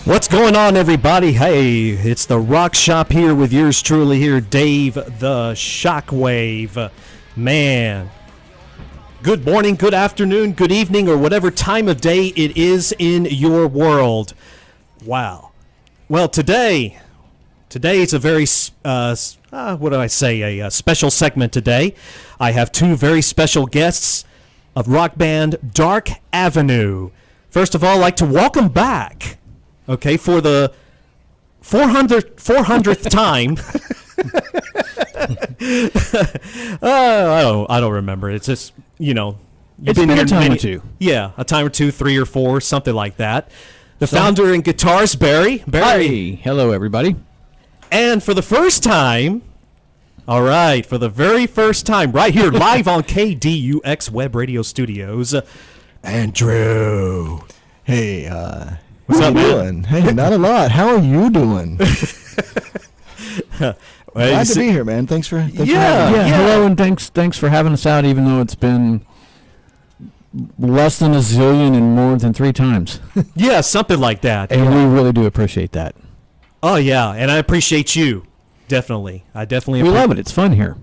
What's going on, everybody? Hey, it's the Rockshop here with yours truly here, Dave the Shockwave. Man, good morning, good afternoon, good evening, or whatever time of day it is in your world. Wow. Well, today is a very, a special segment today. I have two very special guests of rock band Dark Avenue. First of all, I'd like to welcome back, okay, for the 400th time. I don't remember. It's just, you've been here a time or two. Yeah, a time or two, 3 or 4, something like that. The founder and guitarist, Barry. Hi. Hello, everybody. And for the first time, all right, for the very first time, right here, live on KDUX Web Radio Studios, Andrew. Hey, What's up, man? doing? Hey, not a lot. How are you doing? Glad to be here, man. Thanks for having me. Hello, and thanks for having us out, even though it's been less than a zillion and more than 3 times. Yeah, something like that. And we really do appreciate that. Oh, yeah, and I appreciate you. Definitely. We love it. It's fun here.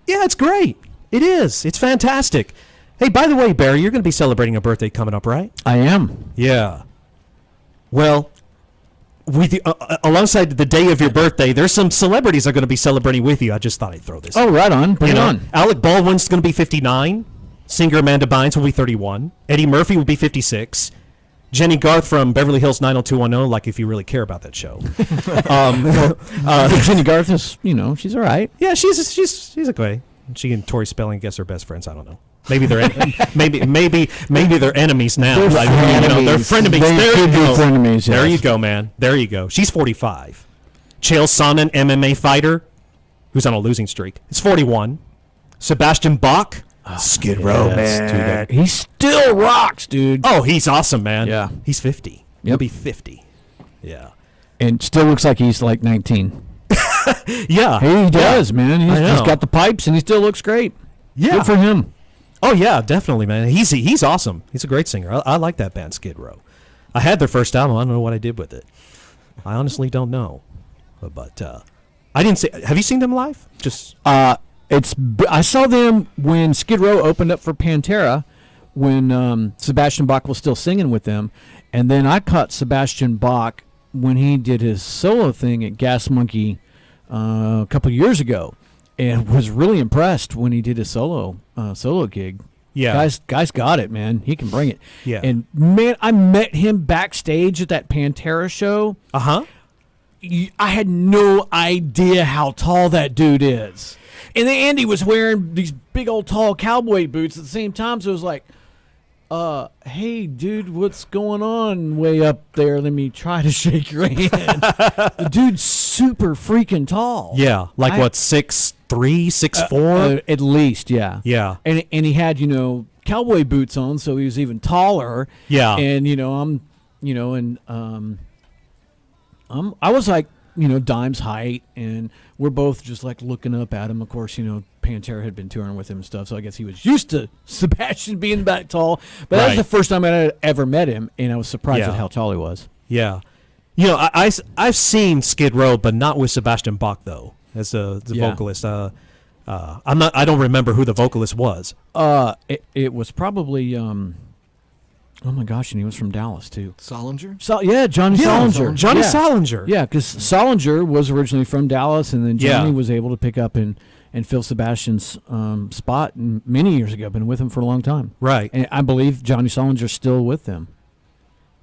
Yeah, it's great. It is. It's fantastic. Hey, by the way, Barry, you're going to be celebrating a birthday coming up, right? I am. Yeah. Well, with alongside the day of your birthday, there's some celebrities that are going to be celebrating with you. I just thought I'd throw this. Oh, right on. Bring it on. Alec Baldwin's going to be 59. Singer Amanda Bynes will be 31. Eddie Murphy will be 56. Jenny Garth from Beverly Hills 90210, like if you really care about that show. Jenny Garth is, she's all right. Yeah, she's okay. She and Tori Spelling, I guess, are best friends. I don't know. Maybe they're maybe they're enemies now. They're frenemies. They're frenemies. There you go. Frenemies, yes. There you go, man. There you go. She's 45. Chael Sonnen, MMA fighter, who's on a losing streak. It's 41. Sebastian Bach, Skid Row, man. Dude, he still rocks, dude. Oh, he's awesome, man. Yeah. He's 50. He'll be 50. Yeah. And still looks like he's like 19. Yeah. He does, man. He's got the pipes, and he still looks great. Yeah. Good for him. Oh, yeah, definitely, man. He's awesome. He's a great singer. I like that band, Skid Row. I had their first album. I don't know what I did with it. I honestly don't know. But I didn't see. Have you seen them live? Just I saw them when Skid Row opened up for Pantera, when Sebastian Bach was still singing with them, and then I caught Sebastian Bach when he did his solo thing at Gas Monkey a couple years ago, and was really impressed when he did his solo gig. Yeah, guys got it, man. He can bring it. Yeah, and man, I met him backstage at that Pantera show. I had no idea how tall that dude is. And then Andy was wearing these big old tall cowboy boots at the same time, so it was like, hey, dude, what's going on way up there? Let me try to shake your hand. The dude's super freaking tall. Yeah, like what, 6'3", 6'4"? At least, yeah. Yeah. And he had, cowboy boots on, so he was even taller. Yeah. And, I was like, Dime's height, and we're both just like looking up at him. Of course, Pantera had been touring with him and stuff, so I guess he was used to Sebastian being that tall. But that was the first time I had ever met him, and I was surprised at how tall he was. Yeah. I've seen Skid Row, but not with Sebastian Bach though, as the vocalist. I don't remember who the vocalist was. It was probably oh my gosh, and he was from Dallas too. Solinger? Johnny Solinger. Johnny Solinger. Yeah, because Solinger was originally from Dallas, and then Johnny was able to pick up and fill Sebastian's spot many years ago. Been with him for a long time. Right. And I believe Johnny Solinger's still with them.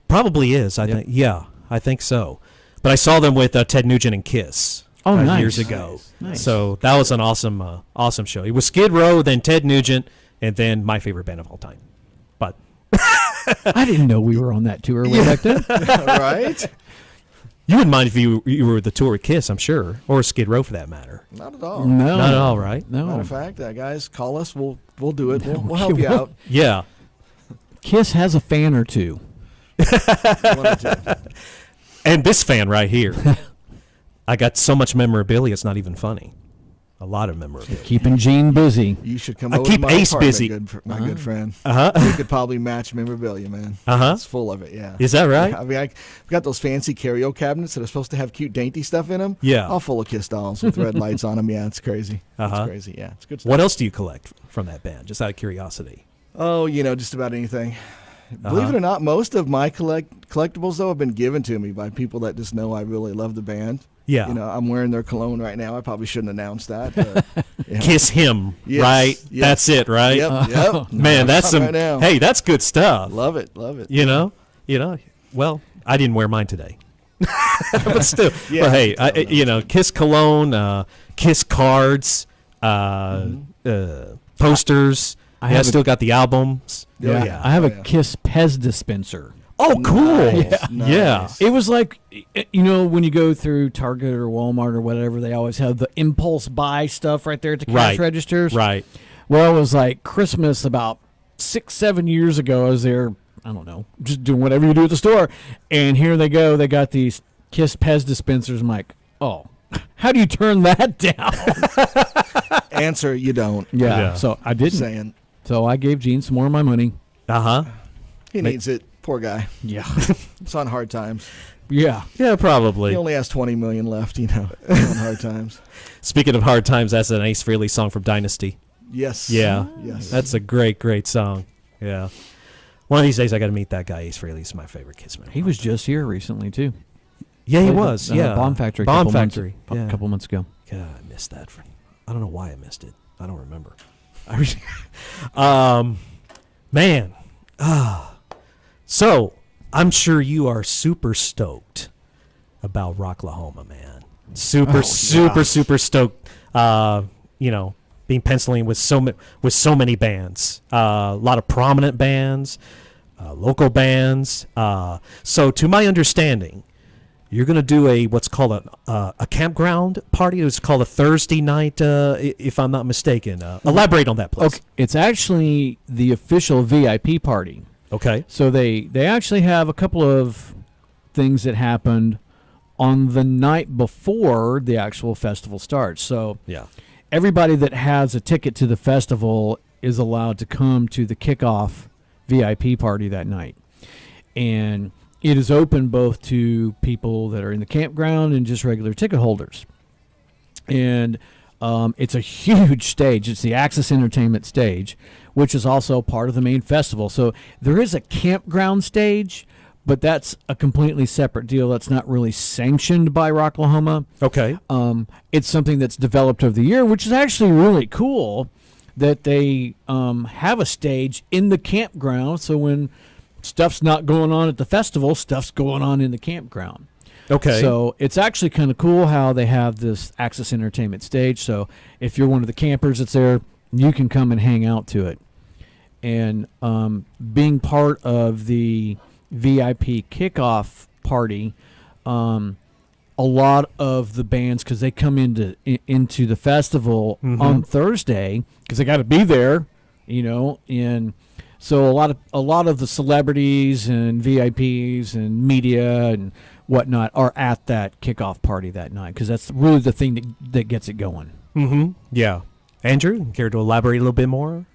Probably is. I think. Yeah, I think so. But I saw them with Ted Nugent and Kiss. Nice. Years ago. Nice. So that was an awesome show. It was Skid Row, then Ted Nugent, and then my favorite band of all time. But I didn't know we were on that tour way back then. Right? You wouldn't mind if you were the tour with Kiss, I'm sure, or Skid Row for that matter. Not at all. No, not at all, right? No. Matter of fact, guys, call us. We'll do it. We'll help you out. Yeah. Kiss has a fan or two. And this fan right here. I got so much memorabilia, it's not even funny. A lot of memorabilia. Keeping Gene busy. You should come I over keep to my Ace apartment, busy. my good friend. Uh-huh. We could probably match memorabilia, man. Uh-huh. It's full of it, yeah. Is that right? Yeah, I mean, we got those fancy karaoke cabinets that are supposed to have cute, dainty stuff in them. Yeah. All full of Kiss dolls with red lights on them. Yeah, it's crazy. Uh-huh. It's crazy, yeah. It's good stuff. What else do you collect from that band, just out of curiosity? Oh, just about anything. Believe it or not, most of my collectibles, though, have been given to me by people that just know I really love the band. Yeah. I'm wearing their cologne right now. I probably shouldn't announce that. But, Kiss him, Yes, right? yes. That's it, right? Yep. Man, that's some. Right now. Hey, that's good stuff. Love it. You know. Well, I didn't wear mine today, but still. Yeah, Well, hey, no. Kiss cologne, Kiss cards, posters. I still got the albums. Yeah. I have a Kiss Pez dispenser. Oh, cool. Nice. Yeah. It was like, when you go through Target or Walmart or whatever, they always have the impulse buy stuff right there at the cash registers. Right. Well, it was like Christmas about 6-7 years ago. I was there, I don't know, just doing whatever you do at the store. And here they go. They got these Kiss Pez dispensers. I'm like, oh, how do you turn that down? Answer, you don't. Yeah. So I didn't. Saying. So I gave Gene some more of my money. Uh-huh. He needs it. Poor guy. Yeah. It's on hard times. Yeah. Yeah, probably. He only has 20 million left, on hard times. Speaking of hard times, that's an Ace Frehley song from Dynasty. Yes. Yeah. Yes. That's a great, great song. Yeah. One of these days, I got to meet that guy. Ace Frehley's my favorite Kiss member. He was just here recently, too. Yeah, he Played was. the, Yeah. Bomb Factory. Bomb Factory. A couple months ago. God, I missed that. I don't know why I missed it. I don't remember. Man. So, I'm sure you are super stoked about Rocklahoma, man. Super stoked. Being penciling with so many bands. A lot of prominent bands, local bands. So, to my understanding, you're going to do what's called a campground party. It's called a Thursday night, if I'm not mistaken. Elaborate on that, please. Okay. It's actually the official VIP party. Okay. So they actually have a couple of things that happened on the night before the actual festival starts. So yeah, everybody that has a ticket to the festival is allowed to come to the kickoff VIP party that night. And it is open both to people that are in the campground and just regular ticket holders. And it's a huge stage. It's the Axis Entertainment stage, which is also part of the main festival. So there is a campground stage, but that's a completely separate deal. That's not really sanctioned by Rocklahoma. Okay. It's something that's developed over the year, which is actually really cool that they have a stage in the campground. So when stuff's not going on at the festival, stuff's going on in the campground. Okay. So it's actually kind of cool how they have this Axis Entertainment stage. So if you're one of the campers that's there, you can come and hang out to it. And being part of the VIP kickoff party, a lot of the bands, because they come into the festival on Thursday, because they got to be there, and so a lot of the celebrities and VIPs and media and whatnot are at that kickoff party that night, because that's really the thing that gets it going. Mm-hmm. Yeah. Andrew, care to elaborate a little bit more?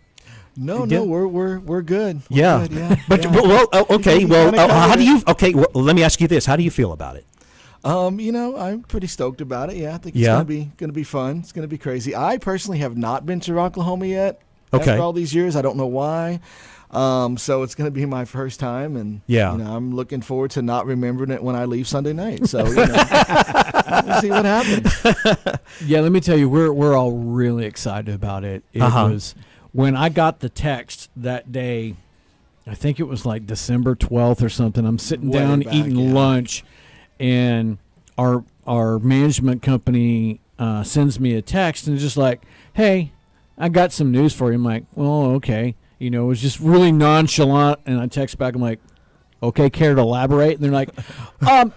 No, Yeah. we're good. Yeah. Good, yeah. But yeah. well, okay. You Well, kinda how covered do it. you? Okay. Well, let me ask you this: how do you feel about it? I'm pretty stoked about it. Yeah, I think it's Yeah. gonna be fun. It's gonna be crazy. I personally have not been to Rocklahoma yet. Okay. After all these years, I don't know why. So it's gonna be my first time, and Yeah. I'm looking forward to not remembering it when I leave Sunday night. So we'll see what happens. Yeah, let me tell you, we're all really excited about it. It was when I got the text that day. I think it was like December 12th or something. I'm sitting Way down back, eating yeah. lunch, and our management company sends me a text and it's just like, "Hey, I got some news for you." I'm like, "Well, okay." It was just really nonchalant, and I text back. I'm like, "Okay, care to elaborate?" And they're like,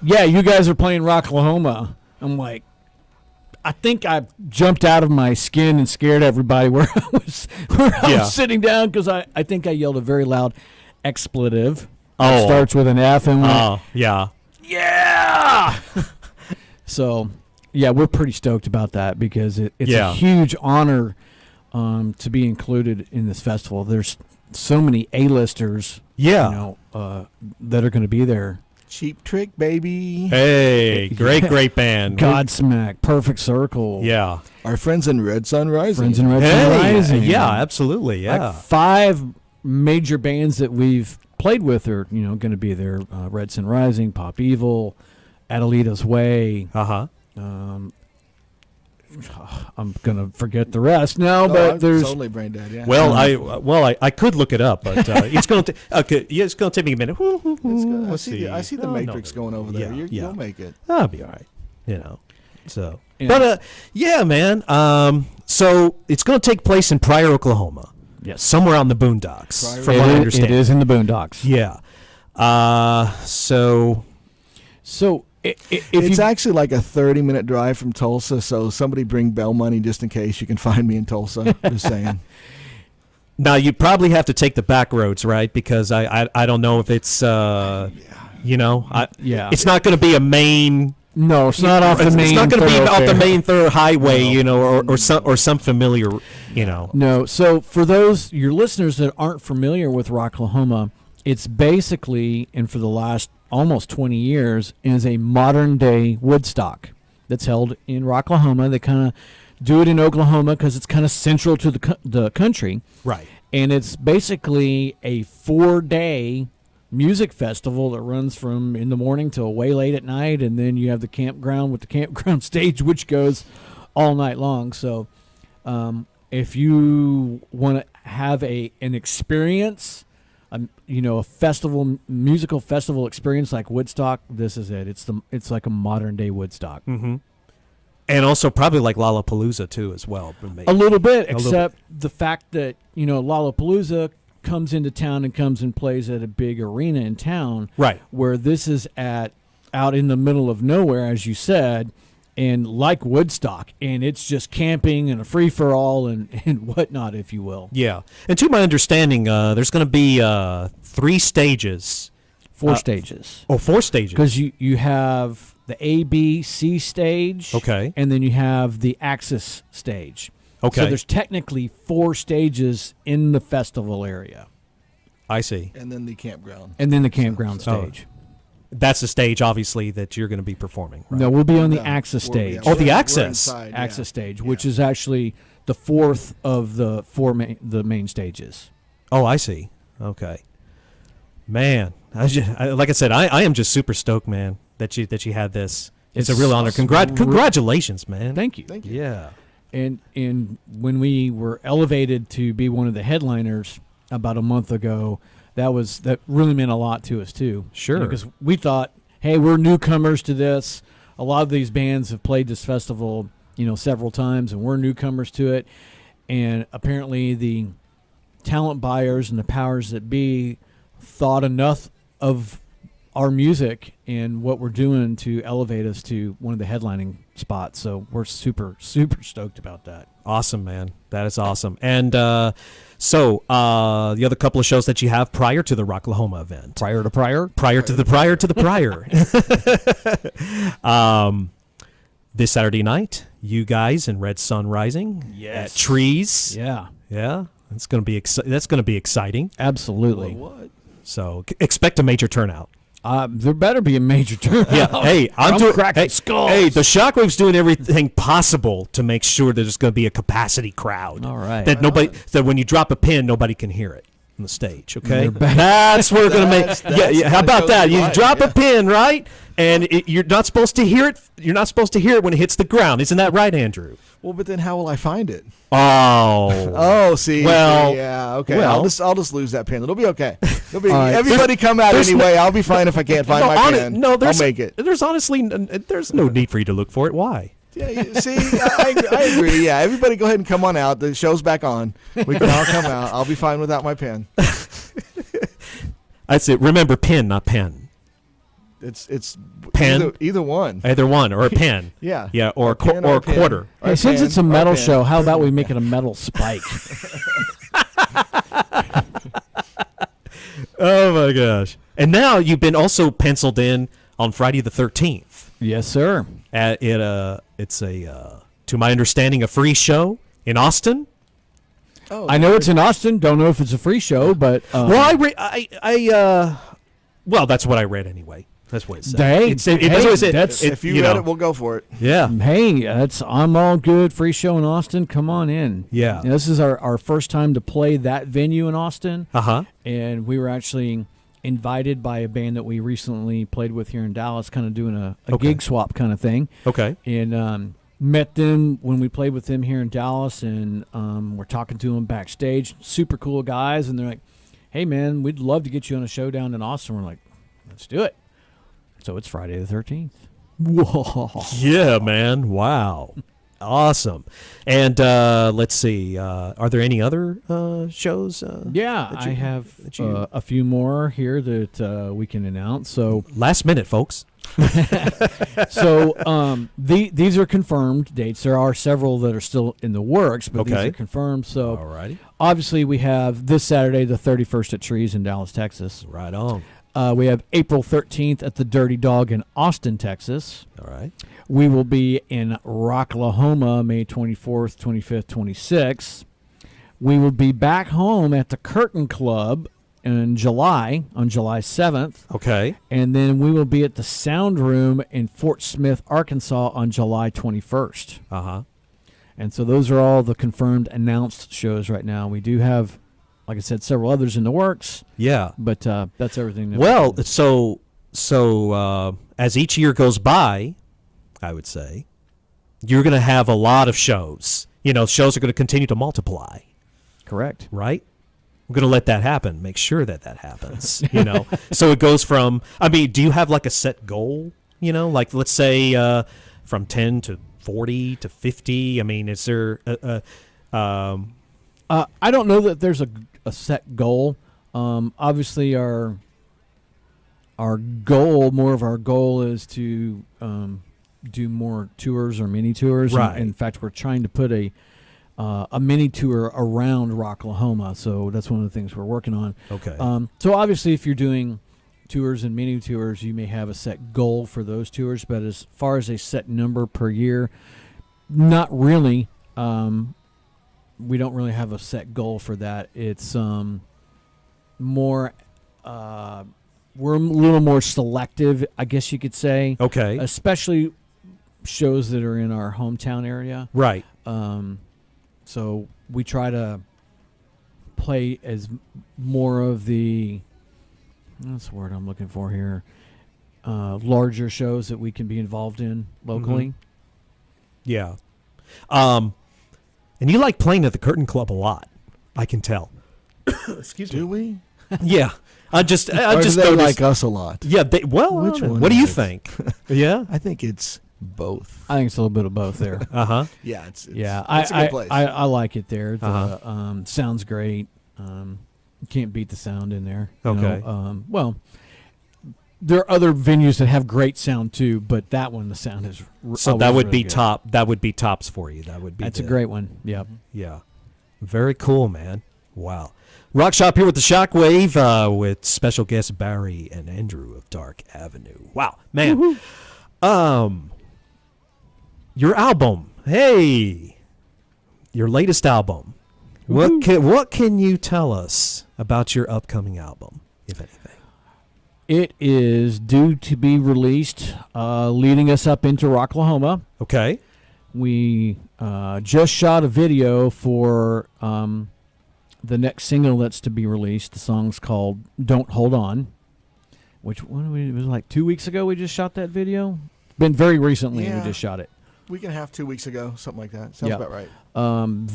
"Yeah, you guys are playing Rocklahoma." I'm like, I think I jumped out of my skin and scared everybody where I was sitting down, because I think I yelled a very loud expletive. It starts with an F and went, Yeah. yeah. So Yeah, we're pretty stoked about that because it's Yeah. a huge honor to be included in this festival. There's so many A-listers, Yeah. that are going to be there. Cheap Trick, baby. Hey, great band. Godsmack, Perfect Circle. Yeah. Our friends in Red Sun Rising. Friends in Red Sun Hey, Rising. yeah, absolutely. Yeah. Like 5 major bands that we've played with are, going to be there. Red Sun Rising, Pop Evil, Adelita's Way. Uh-huh. I'm going to forget the rest now, Oh, but I'm there's... totally brain dead, yeah. Well, I could look it up, but it's going to it's going to take me a minute. I see the Oh, Matrix no. going over there. Yeah, You'll make it. I'll be all right. So, Yeah. but yeah, man. So it's going to take place in Pryor, Oklahoma. Yes. Somewhere on the boondocks, Pryor. from what I understand. It is in the boondocks. Yeah. So If It's you, actually like a 30-minute drive from Tulsa, so somebody bring bail money just in case you can find me in Tulsa. Just saying. now you probably have to take the back roads, right? Because I don't know if it's yeah. it's not going to be a main. No, it's not off the main. It's not going to be off the thoroughfare. main highway, No. or some familiar, No. So for those your listeners that aren't familiar with Rocklahoma, it's basically, and for the last almost 20 years, is a modern day Woodstock that's held in Rocklahoma. They kind of do it in Oklahoma because it's kind of central to the country, Right. and it's basically a 4-day music festival that runs from in the morning till way late at night, and then you have the campground with the campground stage, which goes all night long. So if you want to have an experience, a festival, musical festival experience like Woodstock, this is it. It's like a modern day Woodstock. Mm-hmm. And also probably like Lollapalooza too, as well. A little bit, A little except the fact that Lollapalooza comes into town and comes and plays at a big arena in town, Right. where this is out in the middle of nowhere, as you said, and like Woodstock, and it's just camping and a free for all and whatnot, if you will. Yeah. And to my understanding, there's going to be 3 stages. 4 stages. Oh, 4 stages. Because you have the A, B, C stage. Okay. And then you have the Axis stage. Okay. So there's technically 4 stages in the festival area. I see. And then the campground. And then the campground So- stage. That's the stage, obviously, that you're going to be performing. Right? No, we'll be on the No, Axis we're- stage. yeah, Oh, the we're Access. inside, yeah. Axis stage, Yeah. which is actually the 4th of the 4 the main stages. Oh, I see. Okay. Man, like I said, I am just super stoked, man, that you had this. It's a real honor. Congratulations, man. Thank you. Thank you. Yeah. And when we were elevated to be one of the headliners about a month ago, that really meant a lot to us too. Sure. Because we thought, hey, we're newcomers to this. A lot of these bands have played this festival, several times, and we're newcomers to it. And apparently the talent buyers and the powers that be thought enough of our music and what we're doing to elevate us to one of the headlining spots. So we're super, super stoked about that. Awesome, man. That is awesome. And so the other couple of shows that you have prior to the Rocklahoma event. Prior to prior? Prior to the prior. This Saturday night, you guys in Red Sun Rising. Yes. At Trees. Yeah, Yeah. That's going to be exciting. absolutely. What? So expect a major turnout. There better be a major turnout. Yeah. Hey, I'm doing. cracking skulls. Hey, the Shockwave's doing everything possible to make sure that there's going to be a capacity crowd. All right. That when you drop a pin, nobody can hear it on the stage. Okay. They're back. That's where we're going to make. That's Yeah. How gonna about show that? the You light, drop yeah. a pin, right? And you're not supposed to hear it. You're not supposed to hear it when it hits the ground. Isn't that right, Andrew? Well, but then how will I find it? Oh. Oh, see. Well, yeah, okay. well. I'll just lose that pin. It'll be okay. It'll be, All right. everybody come out there's anyway. I'll be fine if I can't find my pin. No, I'll make it. There's honestly, there's no need for you to look for it. Why? Yeah, see, I agree. Yeah, everybody go ahead and come on out. The show's back on. We can all come out. I'll be fine without my pin. That's it. Remember, pin, not pen. It's Pen? either one. Either one or a pen. Yeah. Yeah, or a pen or a pen. quarter. Or Hey, since pen, it's a or metal pen. show, how about we make it a metal spike? Oh my gosh! And now you've been also penciled in on Friday the 13th. Yes, sir. It's to my understanding, a free show in Austin. Oh, I know it's in Austin. Don't know if it's a free show, but well, that's what I read anyway. That's what it said. If you read it, we'll go for it. Yeah. Hey, I'm all good. Free show in Austin. Come on in. Yeah. This is our first time to play that venue in Austin. Uh-huh. And we were actually invited by a band that we recently played with here in Dallas, kind of doing a gig swap kind of thing. Okay. And met them when we played with them here in Dallas, and we're talking to them backstage. Super cool guys, and they're like, hey, man, we'd love to get you on a show down in Austin. We're like, let's do it. So it's Friday the 13th. Whoa. Yeah, man. Wow. Awesome. And let's see. Are there any other shows? I have a few more here that we can announce. So last minute, folks. So these are confirmed dates. There are several that are still in the works, but these are confirmed. So alrighty. Obviously we have this Saturday, the 31st at Trees in Dallas, Texas. Right on. We have April 13th at the Dirty Dog in Austin, Texas. All right. We will be in Rocklahoma May 24th, 25th, 26th. We will be back home at the Curtain Club in July, on July 7th. Okay. And then we will be at the Sound Room in Fort Smith, Arkansas on July 21st. Uh-huh. And so those are all the confirmed announced shows right now. We do have, like I said, several others in the works. Yeah. But that's everything. Well, so as each year goes by, I would say, you're going to have a lot of shows. Shows are going to continue to multiply. Correct. Right? We're going to let that happen. Make sure that happens. So it goes from, do you have like a set goal? Like let's say from 10 to 40 to 50. Is there I don't know that there's a set goal. Obviously, our goal, more of our goal, is to do more tours or mini tours. Right. In fact, we're trying to put a mini tour around Rocklahoma, so that's one of the things we're working on. Okay. So obviously, if you're doing tours and mini tours, you may have a set goal for those tours, but as far as a set number per year, not really. We don't really have a set goal for that. It's more, we're a little more selective, I guess you could say. Okay. Especially shows that are in our hometown area. Right. So we try to play as more of the, what's the word I'm looking for here, larger shows that we can be involved in locally. Mm-hmm. Yeah. And you like playing at the Curtain Club a lot, I can tell. Excuse me. Do we? Yeah. I just they noticed, like us a lot. Yeah. Which one? What do you think? Yeah. I think it's both. I think it's a little bit of both there. Uh-huh. Yeah, it's a I good place. I like it there. The sounds great. You can't beat the sound in there. Okay. Well, there are other venues that have great sound too, but that one, the sound is so that would really be good. top. That would be tops for you. That would be. That's a great one. Yep. Yeah. Very cool, man. Wow. Rockshop here with the Shockwave with special guests Barry and Andrew of Dark Avenue. Wow, man. Woo-hoo. Your album. Hey. Your latest album. Woo-hoo. What can you tell us about your upcoming album, if anything? It is due to be released, leading us up into Rocklahoma. Okay. We just shot a video for the next single that's to be released. The song's called "Don't Hold On," which it was like 2 weeks ago. We just shot that video. Been very recently. Yeah. We just shot it. Week and a half, 2 weeks ago, something like that. Sounds about right.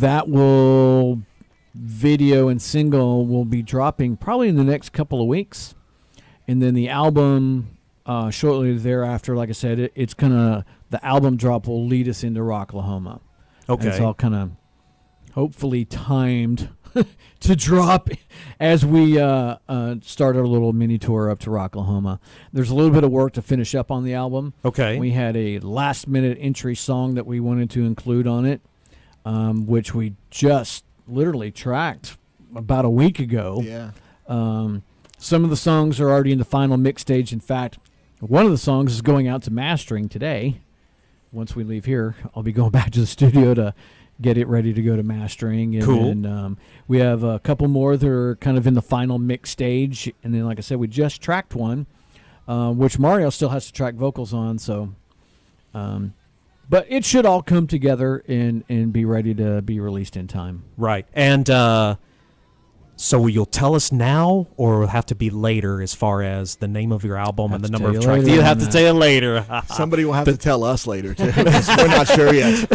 That video and single will be dropping probably in the next couple of weeks. And then the album, shortly thereafter, like I said, the album drop will lead us into Rocklahoma. Okay. And it's all kind of hopefully timed to drop as we start our little mini tour up to Rocklahoma. There's a little bit of work to finish up on the album. Okay. We had a last-minute entry song that we wanted to include on it, which we just literally tracked about a week ago. Yeah. Some of the songs are already in the final mix stage. In fact, one of the songs is going out to mastering today. once we leave here, I'll be going back to the studio to get it ready to go to mastering. And Cool. then, we have a couple more that are kind of in the final mix stage. And then, like I said, we just tracked one, which Mario still has to track vocals on. So, but it should all come together and be ready to be released in time. Right. And so you'll tell us now, or will it have to be later as far as the name of your album and the number of tracks? You have to tell it later. Somebody will have to tell us later, too. We're not sure yet.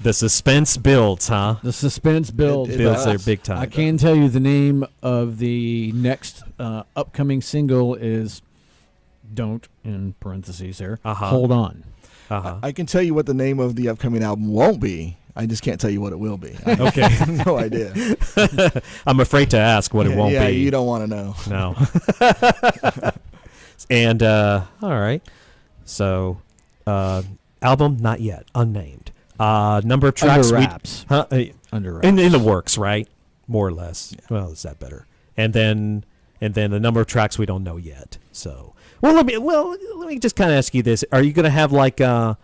The suspense builds, huh? The suspense builds. It Builds there does. big time. I can tell you the name of the next upcoming single is Don't, in parentheses there, Hold On. I can tell you what the name of the upcoming album won't be. I just can't tell you what it will be. I Okay. have no idea. I'm afraid to ask what it won't Yeah, be. you don't want to know. No. And, all right. So, album, not yet. Unnamed. Number of tracks. Under wraps. Under wraps. In the works, right? More or less. Yeah. Well, is that better? And then the number of tracks we don't know yet. So, let me just kind of ask you this: are you going to have like how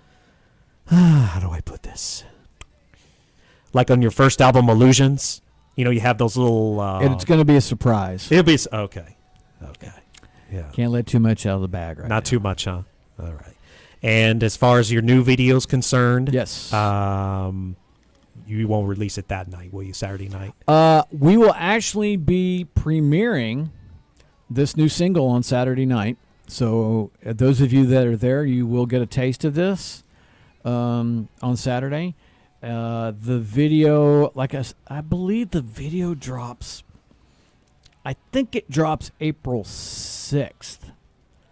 do I put this? Like on your first album, Illusions, you have those little. And it's going to be a surprise. It'll be okay. Yeah. Can't let too much out of the bag right now. Not too much, huh? All right. And as far as your new video's concerned, Yes. You won't release it that night, will you? Saturday night? We will actually be premiering this new single on Saturday night. So those of you that are there, you will get a taste of this on Saturday. The video, I believe the video drops, I think it drops April 6th.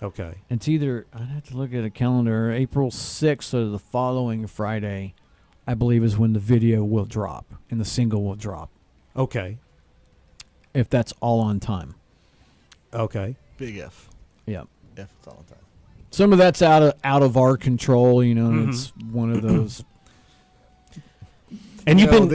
Okay. It's either, I'd have to look at a calendar, April 6th or the following Friday, I believe, is when the video will drop and the single will drop. Okay. If that's all on time. Okay. Big F. Yeah. F, it's all the time. Some of that's out of our control, and it's one of those And you've been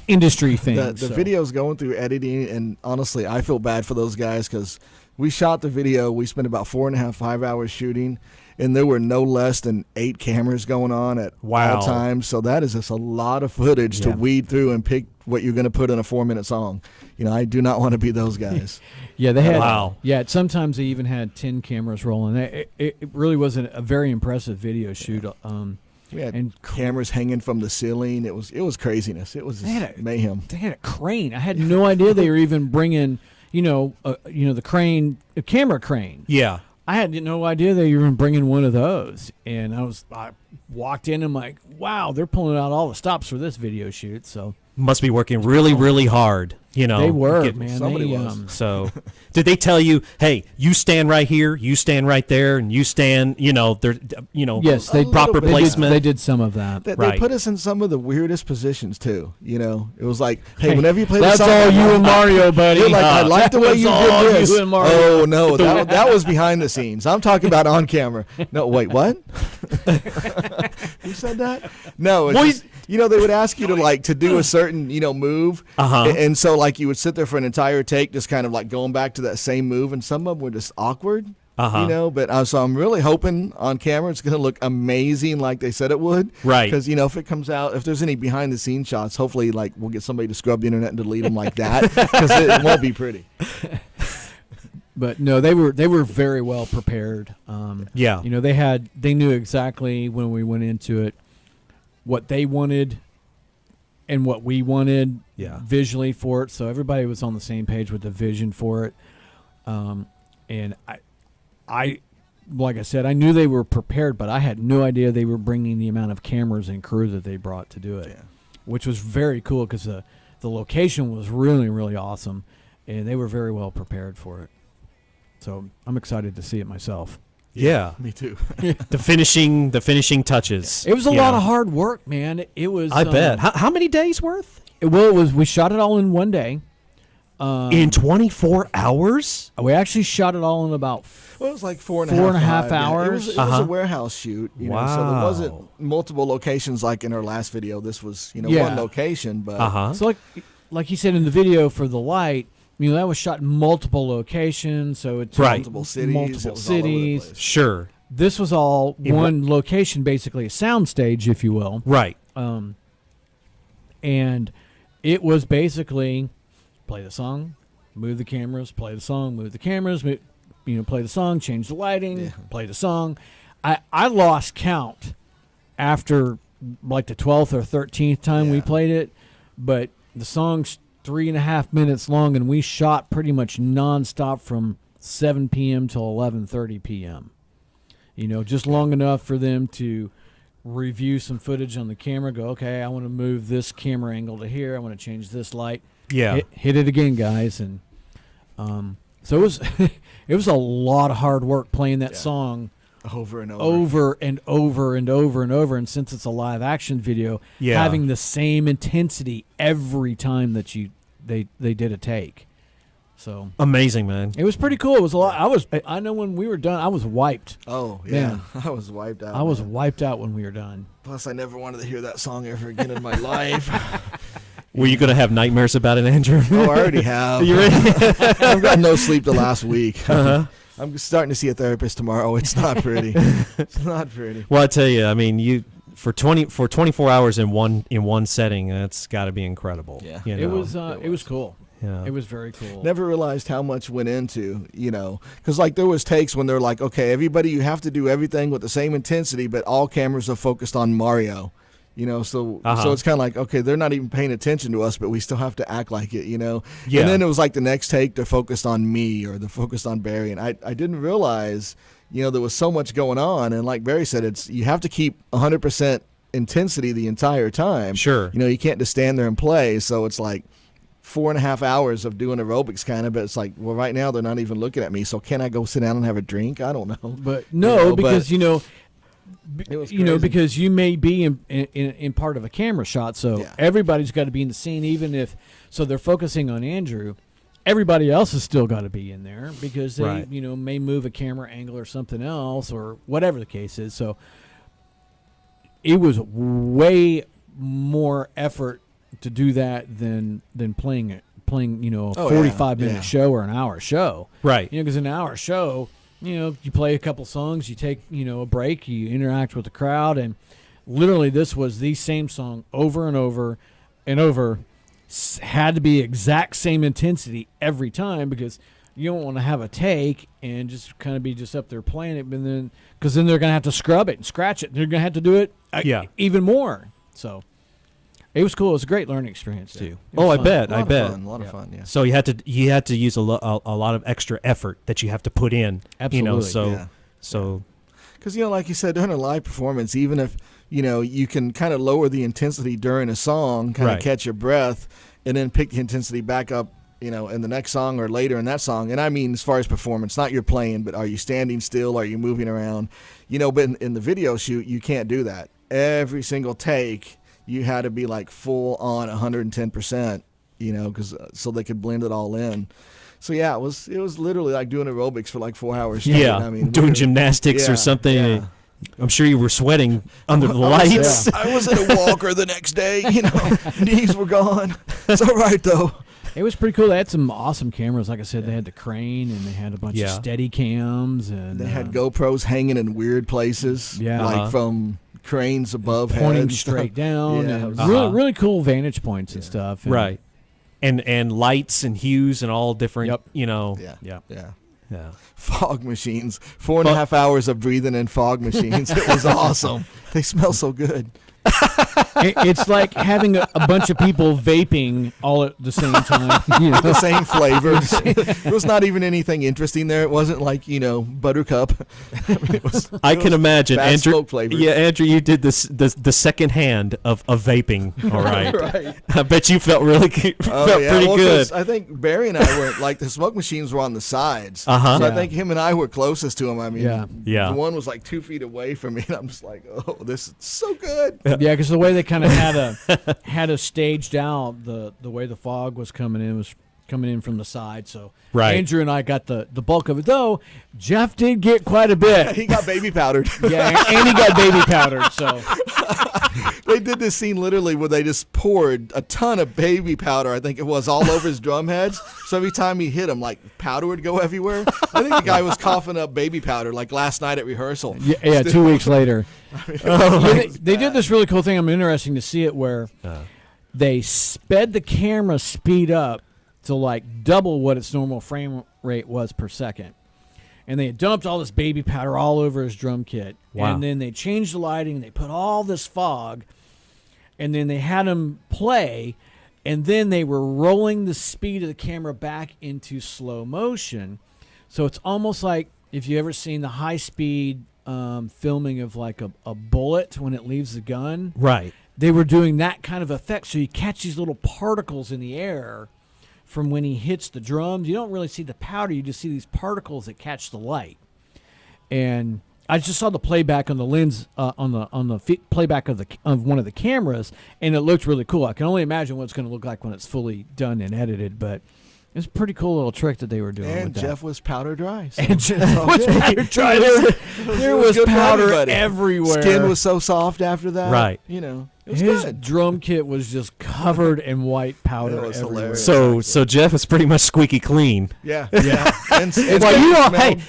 industry things. The video's going through editing, and honestly, I feel bad for those guys because we shot the video. We spent about 4.5, 5 hours shooting, and there were no less than 8 cameras going on at all times. So that is just a lot of footage to weed through and pick what you're going to put in a 4-minute song. I do not want to be those guys. Yeah, they had. Wow. Yeah, sometimes they even had 10 cameras rolling. It really was a very impressive video shoot. We had and cameras hanging from the ceiling. It was craziness. It was mayhem. They had a crane. I had no idea they were even bringing, the crane, a camera crane. Yeah. I had no idea they were even bringing one of those. And I walked in and I'm like, wow, they're pulling out all the stops for this video shoot. So must be working really, really hard. They were, man. Somebody was. So, did they tell you, hey, you stand right here, you stand right there, and you stand, yes, they proper placement? They did some of that. They Right. put us in some of the weirdest positions too. It was like, hey, whenever you play the that's song, all you and Mario, buddy. You're like, I like the way you all did this. you and Mario. Oh no, that was behind the scenes. I'm talking about on camera. No, wait, what? Who said that? No, it's just, they would ask you to do a certain move, and so you would sit there for an entire take, just kind of going back to that same move, and some of them were just awkward. But so I'm really hoping on camera it's going to look amazing like they said it would. Right. Because, if it comes out, if there's any behind the scenes shots, hopefully we'll get somebody to scrub the internet and delete them like that because it won't be pretty. But no, they were very well prepared. Yeah. They knew exactly when we went into it what they wanted and what we wanted visually for it. So everybody was on the same page with the vision for it. And I, like I said, I knew they were prepared, but I had no idea they were bringing the amount of cameras and crew that they brought to do it, which was very cool because the location was really, really awesome, and they were very well prepared for it. So I'm excited to see it myself. Yeah. Me too. The finishing touches. It was a lot of hard work, man. It was. I bet. How many days worth? We shot it all in one day. In 24 hours? We actually shot it all in about it was like 4.5 4.5 hours. It was a warehouse shoot, so there Wow. wasn't multiple locations like in our last video. This was, one location, but So like you said in the video for the light, that was shot in multiple locations, so it's multiple cities. Multiple It was all over the cities. place. Sure. this was all one location, basically a sound stage, if you will. Right. And it was basically play the song, move the cameras, play the song, move the cameras, play the song, change the lighting, play the song. I lost count after like the 12th or 13th time we played it, but the song's 3.5 minutes long, and we shot pretty much nonstop from 7 p.m. till 11:30 p.m. Just long enough for them to review some footage on the camera, go, okay, I want to move this camera angle to here, I want to change this light. Yeah. Hit it again, guys. And so it was it was a lot of hard work playing that song over and over. And since it's a live action video, having the same intensity every time that they did a take. So amazing, man. It was pretty cool. It was a lot. I know when we were done, I was wiped. Oh yeah, man. I was wiped out. I was wiped out when we were done. Plus, I never wanted to hear that song ever again in my life. Were you going to have nightmares about it, Andrew? Oh, I already have. You ready? I've got no sleep the last week. I'm starting to see a therapist tomorrow. It's not pretty. It's not pretty. Well, I tell you, I mean, for 24 hours in one setting, that's got to be incredible. Yeah, it was cool. Yeah. It was very cool. Never realized how much went into, because like there was takes when they're like, okay, everybody, you have to do everything with the same intensity, but all cameras are focused on Mario, so it's kind of like, okay, they're not even paying attention to us, but we still have to act like it, Yeah. And then it was like the next take, they're focused on me or they're focused on Barry. And I didn't realize, there was so much going on. And like Barry said, you have to keep 100% intensity the entire time. Sure. You can't just stand there and play. So it's like 4.5 hours of doing aerobics kind of, but it's like, well, right now they're not even looking at me. So can I go sit down and have a drink? I don't know. But because because you may be in part of a camera shot, so everybody's got to be in the scene, even if they're focusing on Andrew. Everybody else has still got to be in there because they may move a camera angle or something else or whatever the case is. So it was way more effort to do that than playing a 45-minute show or an hour show. Right. Because an hour show, you play a couple songs, you take, a break, you interact with the crowd, and literally this was the same song over and over and over. Had to be exact same intensity every time because you don't want to have a take and just kind of be just up there playing it, but then because then they're going to have to scrub it and scratch it. They're going to have to do it even more. So it was cool. It was a great learning experience too. Oh, I bet. A lot of fun. Yeah. So you had to use a lot of extra effort that you have to put in. Absolutely. So because like you said, during a live performance, even if you can kind of lower the intensity during a song, kind of catch your breath, and then pick the intensity back up, in the next song or later in that song. And I mean, as far as performance, not your playing, but are you standing still? Are you moving around? But in the video shoot, you can't do that. Every single take, you had to be like full on 110%, because so they could blend it all in. So yeah, it was literally like doing aerobics for like 4 hours straight. Yeah, I mean, doing gymnastics or something. Yeah. I'm sure you were sweating under the lights. I was in a walker the next day. Knees were gone. It's all right though. It was pretty cool. They had some awesome cameras. Like I said, they had the crane and they had a bunch of steady cams and they had GoPros hanging in weird places. Yeah, like from cranes above, pointing straight down. And really cool vantage points and stuff. And right. And lights and hues and all different. Yeah. Fog machines. 4.5 hours of breathing in fog machines. It was awesome. They smell so good. It's like having a bunch of people vaping all at the same time. The same flavors. There was not even anything interesting there. It wasn't like, Buttercup. I can imagine. Andrew, smoke flavors. Yeah, Andrew, you did the second hand of vaping. All right. Right. I bet you felt pretty good. I think Barry and I were like the smoke machines were on the sides. So I think him and I were closest to him. I mean, the one was like 2 feet away from me, and I'm just like, oh, this is so good. Yeah, because the way they kind of had a staged out the way the fog was coming in was coming in from the side. So Right. Andrew and I got the bulk of it. Though Jeff did get quite a bit. He got baby powdered. Yeah, and he got baby powdered. So They did this scene literally where they just poured a ton of baby powder, I think it was, all over his drum heads. So every time he hit him, like powder would go everywhere. I think the guy was coughing up baby powder like last night at rehearsal. yeah, 2 weeks later. I They did this really cool thing. I'm interesting to see it where they sped the camera speed up to like double what its normal frame rate was per second. And they dumped all this baby powder all over his drum kit. Wow. And then they changed the lighting. They put all this fog. And then they had him play. And then they were rolling the speed of the camera back into slow motion. So it's almost like if you ever seen the high-speed filming of like a bullet when it leaves the gun. Right. They were doing that kind of effect. So you catch these little particles in the air from when he hits the drums. You don't really see the powder. You just see these particles that catch the light. And I just saw the playback on the lens on the playback of one of the cameras, and it looked really cool. I can only imagine what it's going to look like when it's fully done and edited, but it's a pretty cool little trick that they were doing. And with that. Jeff was powder dry. So And Jeff was powder dry. There was good for powder everybody. everywhere. Skin was so soft after that. Right. You know, it was His good. drum kit was just covered in white powder It was everywhere. hilarious. So Jeff was pretty much squeaky clean. Yeah. Yeah. And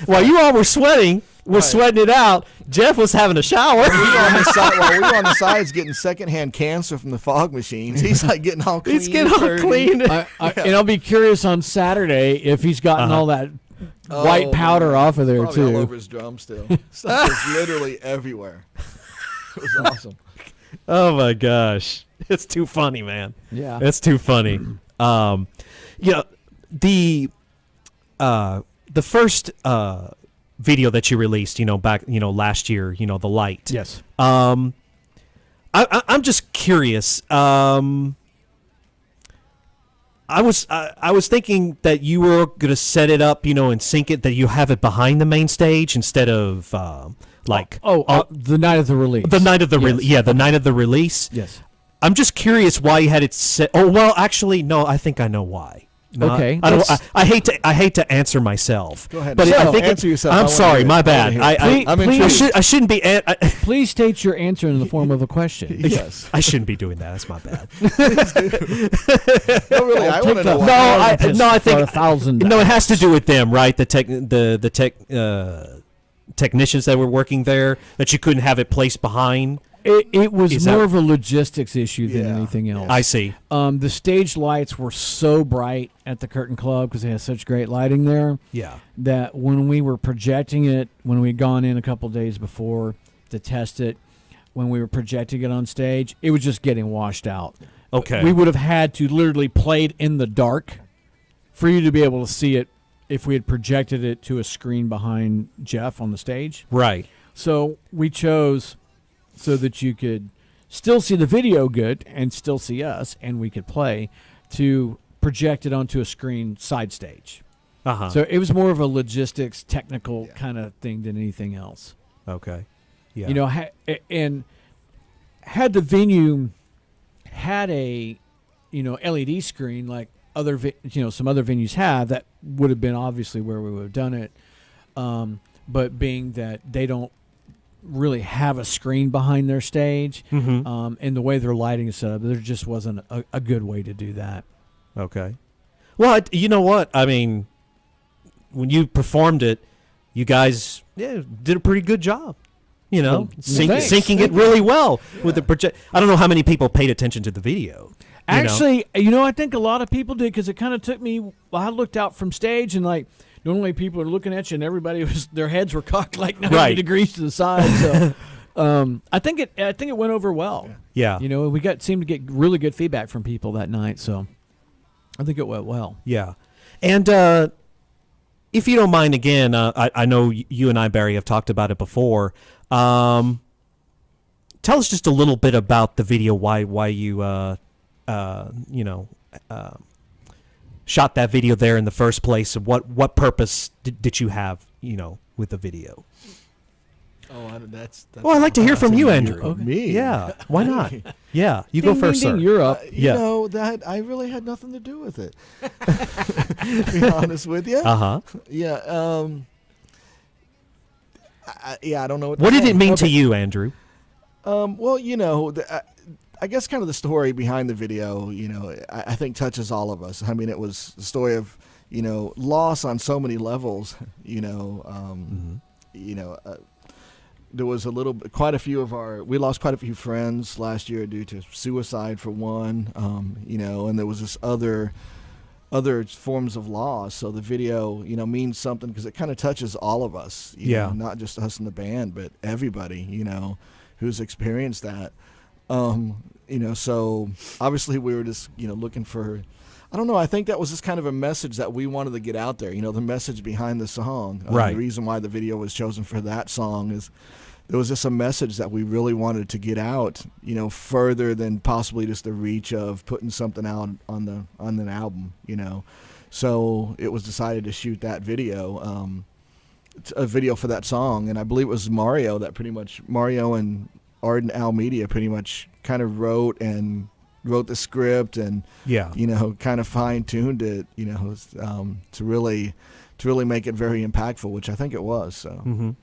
While you all were sweating, Right. sweating it out, Jeff was having a shower. we were on the side, while we were on the sides getting secondhand cancer from the fog machines. He's like getting all clean. He's getting all dirty. clean. And I'll be curious on Saturday if he's gotten all that white powder off of there Probably all too. over his drum still. Stuff was literally everywhere. It was awesome. Oh my gosh, it's too funny, man. Yeah. It's too funny. You know, the first video that you released, back, last year, the light. Yes. I'm just curious. I was thinking that you were gonna set it up, and sync it, that you have it behind the main stage instead of the night of the release. the night of the Yes. yeah, the night of the release. Yes. I'm just curious why you had it set. Oh well, actually, no. I think I know why. No, Okay, I hate to answer myself. Go ahead. But So, I think answer yourself. I I'm wanna sorry, hear it. my I bad. wanna hear it. I'm I intrigued. shouldn't be. Please state your answer in the form of a question. Yes. I shouldn't be doing that. That's my bad. No, really, I want to know why. I think $1,000. no. It has to do with them, right? The technicians that were working there, that you couldn't have it placed behind. It was Is more that- of a logistics issue than Yeah. anything else. I see. The stage lights were so bright at the Curtain Club because they had such great lighting there Yeah. that when we were projecting it, when we'd gone in a couple days before to test it, when we were projecting it on stage, it was just getting washed out. Okay. We would have had to literally play it in the dark for you to be able to see it if we had projected it to a screen behind Jeff on the stage. Right. So we chose so that you could still see the video good and still see us, and we could play, to project it onto a screen side stage. So it was more of a logistics, technical kind of thing than anything else. Okay. Yeah. And had the venue had a, LED screen like other, some other venues have, that would have been obviously where we would have done it. But being that they don't really have a screen behind their stage, and the way their lighting is set up, there just wasn't a good way to do that. Okay. Well, you know what? I mean, when you performed it, you guys did a pretty good job. Thanks. Syncing it really well with the project. I don't know how many people paid attention to the video. Actually, I think a lot of people did, because it kind of took me. I looked out from stage, and like normally people are looking at you, and everybody their heads were cocked like 90 degrees to the side. So I think it went over well. Yeah. We seemed to get really good feedback from people that night. So I think it went well. Yeah. And if you don't mind, again, I know you and I, Barry, have talked about it before. Tell us just a little bit about the video, why you shot that video there in the first place, and what purpose did you have, with the video? That's well, I'd like to hear from you, Andrew. Okay. Me? Yeah, why not? Yeah, you go first, sir. You're up. You know, that I really had nothing to do with it. To be honest with you. Uh-huh. Yeah. I don't know what did it mean to you, Andrew? Well, you know, I guess kind of the story behind the video, you know, I think touches all of us. I mean, it was the story of, you know, loss on so many levels, you know, you know, there was quite a few we lost quite a few friends last year due to suicide for one, you know, and there was this other forms of loss. So the video, you know, means something because it kind of touches all of us, you know, not just us in the band, but everybody, you know, who's experienced that. You know, so obviously we were just, you know, looking for, I don't know, I think that was just kind of a message that we wanted to get out there, you know, the message behind the song. Right. The reason why the video was chosen for that song is there was just a message that we really wanted to get out, you know, further than possibly just the reach of putting something out on an album, you know. So it was decided to shoot that video, a video for that song, and I believe it was Mario and Arden Al Media pretty much kind of wrote the script and you know, kind of fine-tuned it, you know, to really make it very impactful, which I think it was. So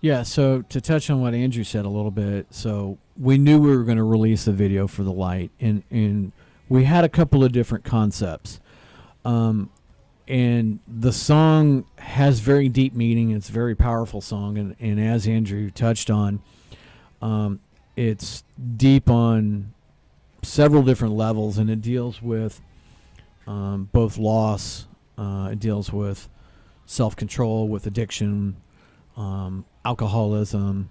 Yeah, so to touch on what Andrew said a little bit, so we knew we were going to release a video for The Light, and we had a couple of different concepts. And the song has very deep meaning. It's a very powerful song, and as Andrew touched on, it's deep on several different levels, and it deals with both loss, it deals with self-control, with addiction, alcoholism,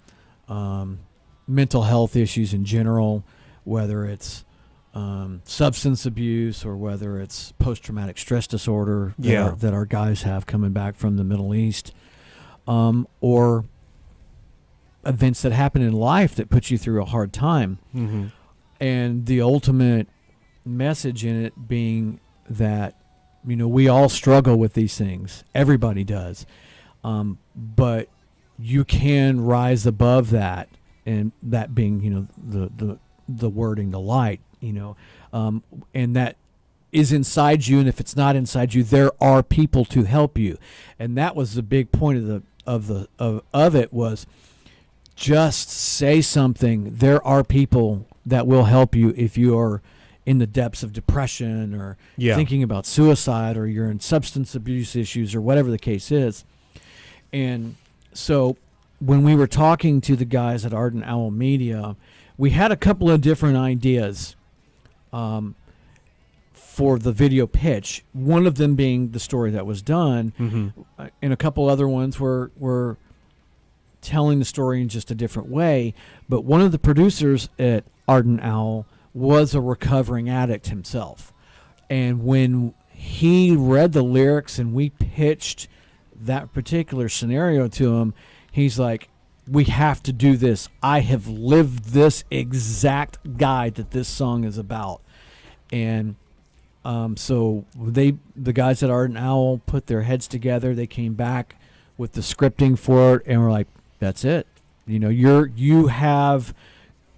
mental health issues in general, whether it's substance abuse or whether it's post-traumatic stress disorder that our guys have coming back from the Middle East, or events that happen in life that put you through a hard time. And the ultimate message in it being that, you know, we all struggle with these things. Everybody does. But you can rise above that, and that being, you know, the wording, the light, you know, and that is inside you. And if it's not inside you, there are people to help you. And that was the big point of it was just say something. There are people that will help you if you are in the depths of depression or thinking about suicide, or you're in substance abuse issues, or whatever the case is. And so when we were talking to the guys at Arden Owl Media, we had a couple of different ideas for the video pitch. One of them being the story that was done, and a couple other ones were telling the story in just a different way. But one of the producers at Arden Owl was a recovering addict himself. And when he read the lyrics and we pitched that particular scenario to him, he's like, we have to do this. I have lived this exact guide that this song is about. And so the guys at Arden Owl put their heads together. They came back with the scripting for it, and we're like, that's it. You know, you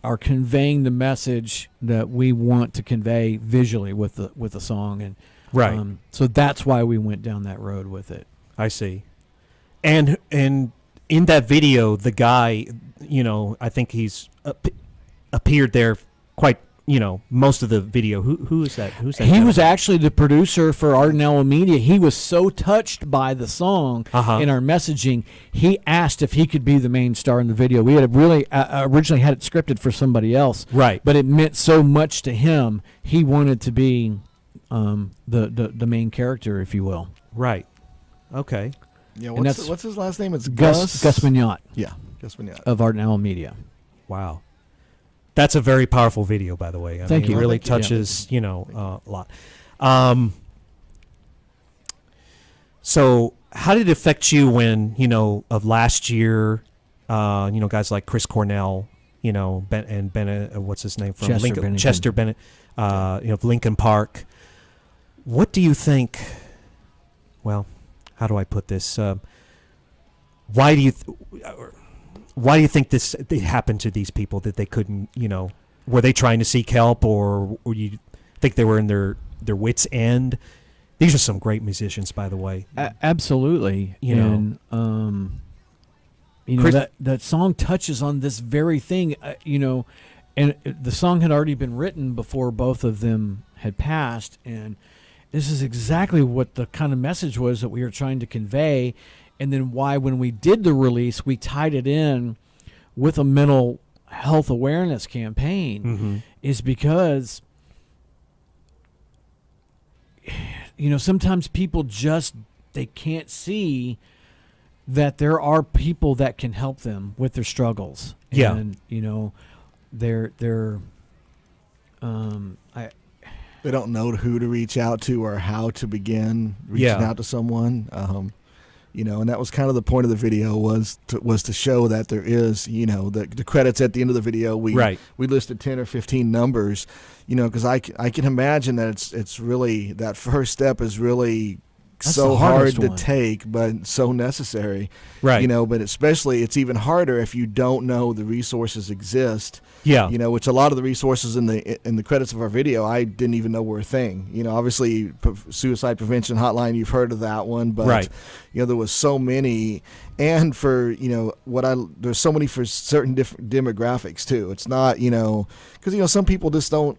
are conveying the message that we want to convey visually with the song, and so that's why we went down that road with it. I see. And in that video, the guy, you know, I think he's appeared there quite, you know, most of the video. Who is that? Who's that? He was actually the producer for Arden Owl Media. He was so touched by the song and our messaging, he asked if he could be the main star in the video. We had really originally had it scripted for somebody else, right? But it meant so much to him. He wanted to be the main character, if you will. Right. Okay. Yeah. What's his last name? It's Gus Mignot. Yeah, Gus Mignot of Arden Owl Media. Wow. That's a very powerful video, by the way. Thank you. It really touches, you know, a lot. So how did it affect you when, you know, of last year, you know, guys like Chris Cornell, you know, and Bennett, what's his name from Chester Bennett, you know, of Lincoln Park. What do you think? Well, how do I put this? Why do you? why do you think this happened to these people, that they couldn't, were they trying to seek help, or you think they were in their wits' end? These are some great musicians, by the way. Absolutely. That song touches on this very thing, and the song had already been written before both of them had passed, and this is exactly what the kind of message was that we were trying to convey, and then why, when we did the release, we tied it in with a mental health awareness campaign, is because sometimes people they can't see that there are people that can help them with their struggles. Yeah. And they don't know who to reach out to or how to begin reaching out to someone. And that was kind of the point of the video, was to show that there is, the credits at the end of the video. We listed 10 or 15 numbers, because I can imagine that it's really, that first step is really so hard to take, but so necessary. Right. But especially it's even harder if you don't know the resources exist. Yeah. Which a lot of the resources in the credits of our video, I didn't even know were a thing. Obviously suicide prevention hotline, you've heard of that one, but there was so many, and for there's so many for certain different demographics too. It's not because some people just don't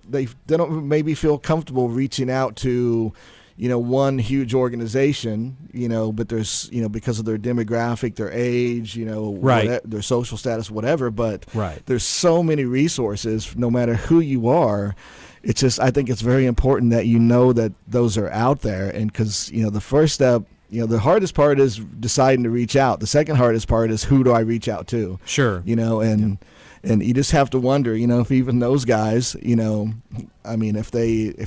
maybe feel comfortable reaching out to one huge organization, but there's, because of their demographic, their age, their social status, whatever, but there's so many resources, no matter who you are. It's just, I think it's very important that that those are out there. And because, the first step, the hardest part is deciding to reach out. The second hardest part is, who do I reach out to? Sure. And you just have to wonder, if even those guys, if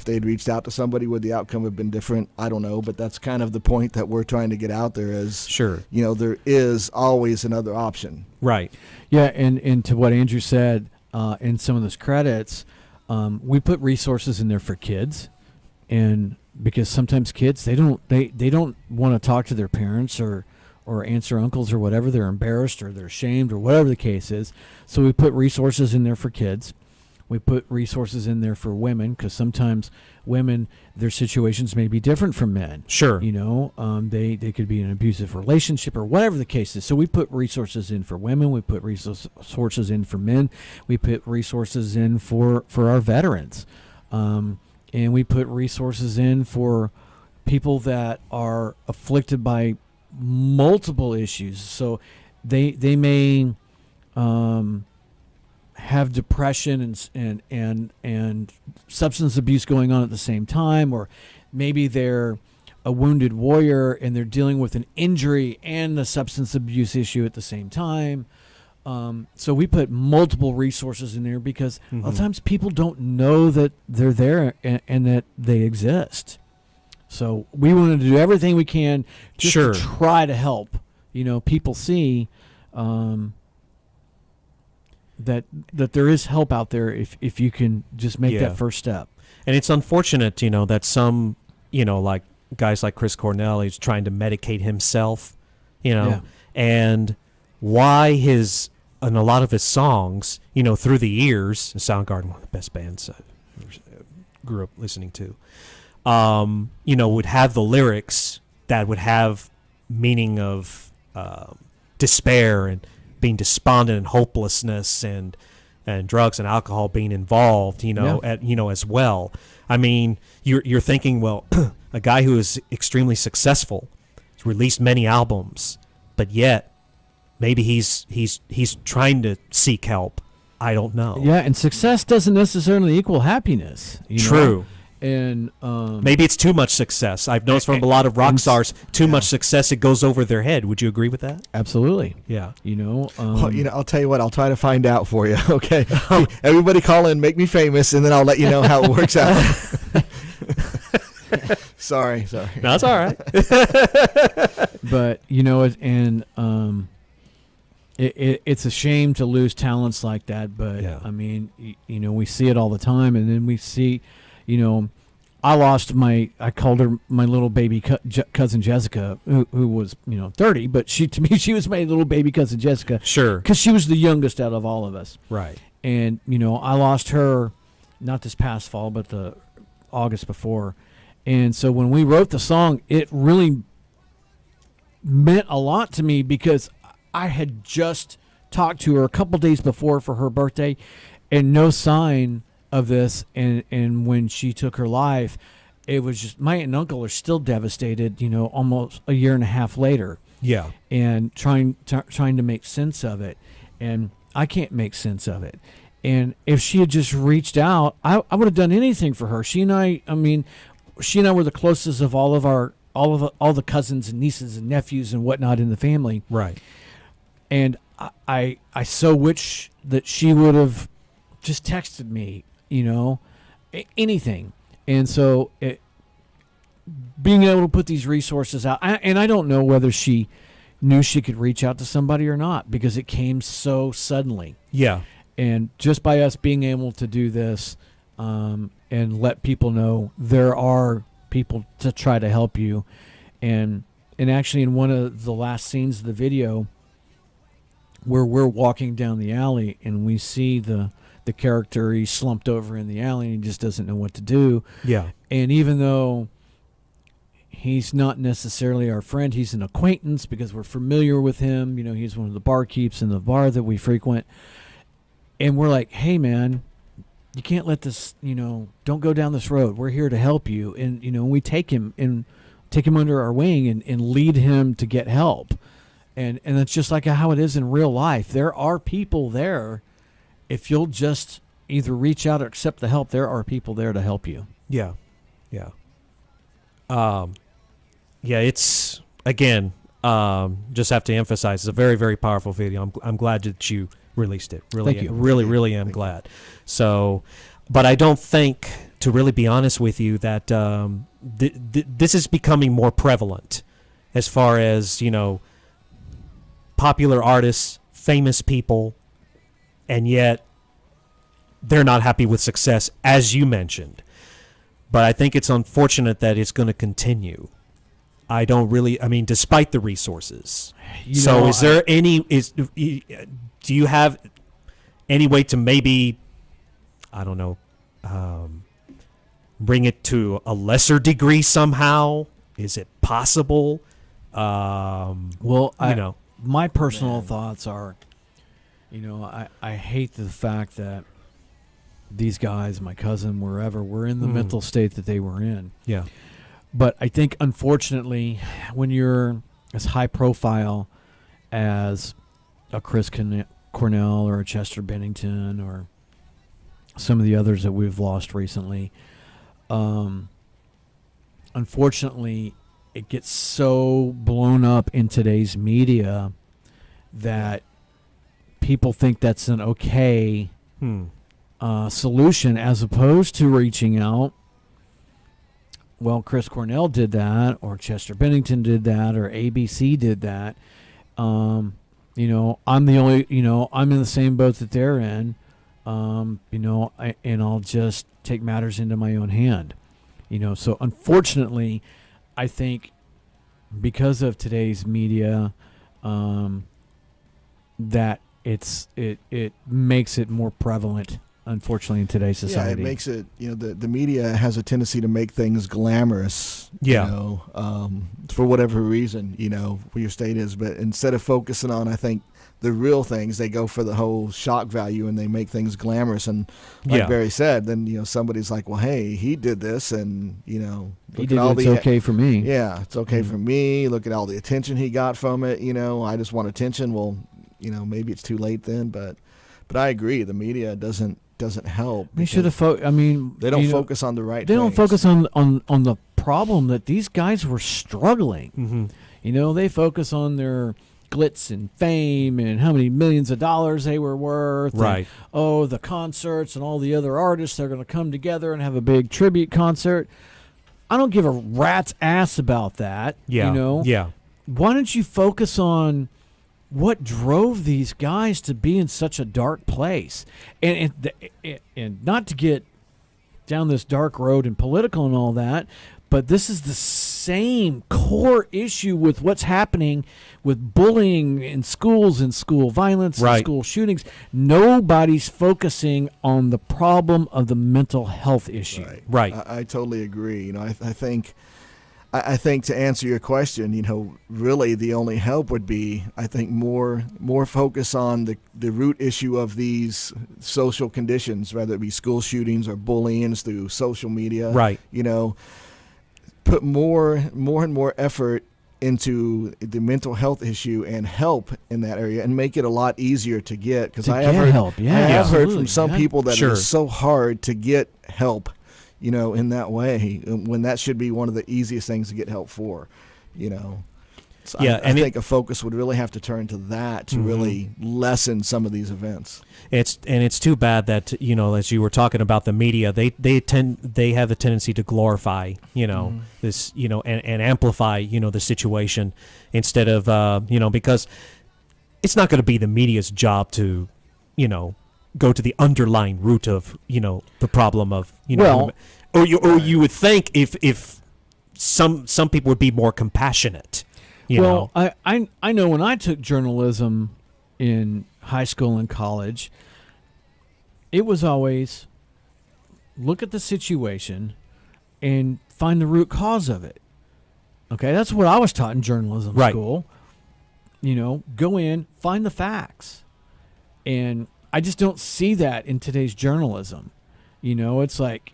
they'd reached out to somebody, would the outcome have been different? I don't know, but that's kind of the point that we're trying to get out there is, there is always another option. Right. Yeah, and to what Andrew said in some of those credits, we put resources in there for kids, and because sometimes kids, they don't want to talk to their parents or aunts or uncles or whatever. They're embarrassed or they're ashamed or whatever the case is. So we put resources in there for kids. We put resources in there for women, because sometimes women, their situations may be different from men. Sure. They could be in an abusive relationship or whatever the case is. So we put resources in for women. We put resources in for men. We put resources in for our veterans. And we put resources in for people that are afflicted by multiple issues. So they may have depression and substance abuse going on at the same time, or maybe they're a wounded warrior and they're dealing with an injury and the substance abuse issue at the same time. So we put multiple resources in there because a lot of times people don't know that they're there and that they exist. So we wanted to do everything we can just to try to help, people see that there is help out there if you can just make that first step. And it's unfortunate, that some, like guys like Chris Cornell, he's trying to medicate himself, and why in a lot of his songs, through the years, Soundgarden, one of the best bands I grew up listening to, would have the lyrics that would have meaning of despair and being despondent and hopelessness and drugs and alcohol being involved, as well. I mean, you're thinking, well, a guy who is extremely successful, has released many albums, but yet maybe he's trying to seek help. I don't know. Yeah, and success doesn't necessarily equal happiness. True. And maybe it's too much success. I've noticed from a lot of rock stars, too much success, it goes over their head. Would you agree with that? Absolutely. Yeah. I'll tell you what. I'll try to find out for you. Okay. Everybody call in, make me famous, and then I'll let you know how it works out. Sorry. No, that's all right. But it's a shame to lose talents like that. But I mean, we see it all the time, and then we see. I called her my little baby cousin Jessica, who was 30, but to me she was my little baby cousin Jessica. Sure. Because she was the youngest out of all of us. Right. And I lost her, not this past fall, but the August before. And so when we wrote the song, it really meant a lot to me because I had just talked to her a couple days before for her birthday, and no sign of this. And when she took her life, it was just, my aunt and uncle are still devastated, almost a year and a half later. Yeah. And trying to make sense of it. And I can't make sense of it. And if she had just reached out, I would have done anything for her. She and I were the closest of all the cousins and nieces and nephews and whatnot in the family. Right. And I so wish that she would have just texted me, anything. And so being able to put these resources out, and I don't know whether she knew she could reach out to somebody or not because it came so suddenly. Yeah. And just by us being able to do this and let people know there are people to try to help you. And actually in one of the last scenes of the video where we're walking down the alley and we see the character, he's slumped over in the alley and he just doesn't know what to do. Yeah. And even though he's not necessarily our friend, he's an acquaintance because we're familiar with him. He's one of the barkeeps in the bar that we frequent. And we're like, hey, man, you can't let this, don't go down this road. We're here to help you. And, we take him under our wing and lead him to get help. And it's just like how it is in real life. There are people there. If you'll just either reach out or accept the help, there are people there to help you. Yeah. Yeah. Yeah, it's, again, just have to emphasize, it's a very, very powerful video. I'm glad that you released it. Really, Thank you. Really am glad. So, but I don't think, to really be honest with you, that this is becoming more prevalent as far as, popular artists, famous people, and yet they're not happy with success, as you mentioned. But I think it's unfortunate that it's going to continue. Despite the resources. Do you have any way to maybe, bring it to a lesser degree somehow? Is it possible? My personal thoughts are, I hate the fact that these guys, my cousin, wherever, were in the mental state that they were in. Yeah. But I think, unfortunately, when you're as high profile as a Chris Cornell or a Chester Bennington or some of the others that we've lost recently, unfortunately, it gets so blown up in today's media that people think that's an okay solution as opposed to reaching out. Well, Chris Cornell did that, or Chester Bennington did that, or ABC did that. I'm the only, I'm in the same boat that they're in, and I'll just take matters into my own hand. So unfortunately, I think because of today's media, that it makes it more prevalent, unfortunately, in today's society. Yeah, it makes it, the media has a tendency to make things glamorous, for whatever reason, what your state is. But instead of focusing on, I think, the real things, they go for the whole shock value and they make things glamorous. And like Barry said, then, somebody's like, well, hey, he did this and, he did it's okay for me. Yeah, it's okay for me. Look at all the attention he got from it. I just want attention. Well, maybe it's too late then, but I agree. The media doesn't help. They should have. They don't focus on the right. They don't focus on the problem that these guys were struggling. Mm-hmm. They focus on their glitz and fame and how many millions of dollars they were worth. Right. And, the concerts and all the other artists that are going to come together and have a big tribute concert. I don't give a rat's ass about that. Yeah. Yeah. Why don't you focus on what drove these guys to be in such a dark place? And not to get down this dark road and political and all that, but this is the same core issue with what's happening with bullying in schools and school violence and school shootings. Nobody's focusing on the problem of the mental health issue. Right. I totally agree. I think to answer your question, really the only help would be, I think, more focus on the root issue of these social conditions, whether it be school shootings or bullying through social media. Right. Put more and more effort into the mental health issue and help in that area, and make it a lot easier to get. Because I have heard from some people that it is so hard to get help. In that way, when that should be one of the easiest things to get help for, So I think a focus would really have to turn to that to really lessen some of these events. It's too bad that, as you were talking about the media, they have a tendency to glorify, this, and amplify, the situation instead of, because it's not going to be the media's job to, go to the underlying root of the problem of or you would think if some people would be more compassionate. I know when I took journalism in high school and college, it was always look at the situation and find the root cause of it. Okay, that's what I was taught in journalism school. Go in, find the facts, and I just don't see that in today's journalism. It's like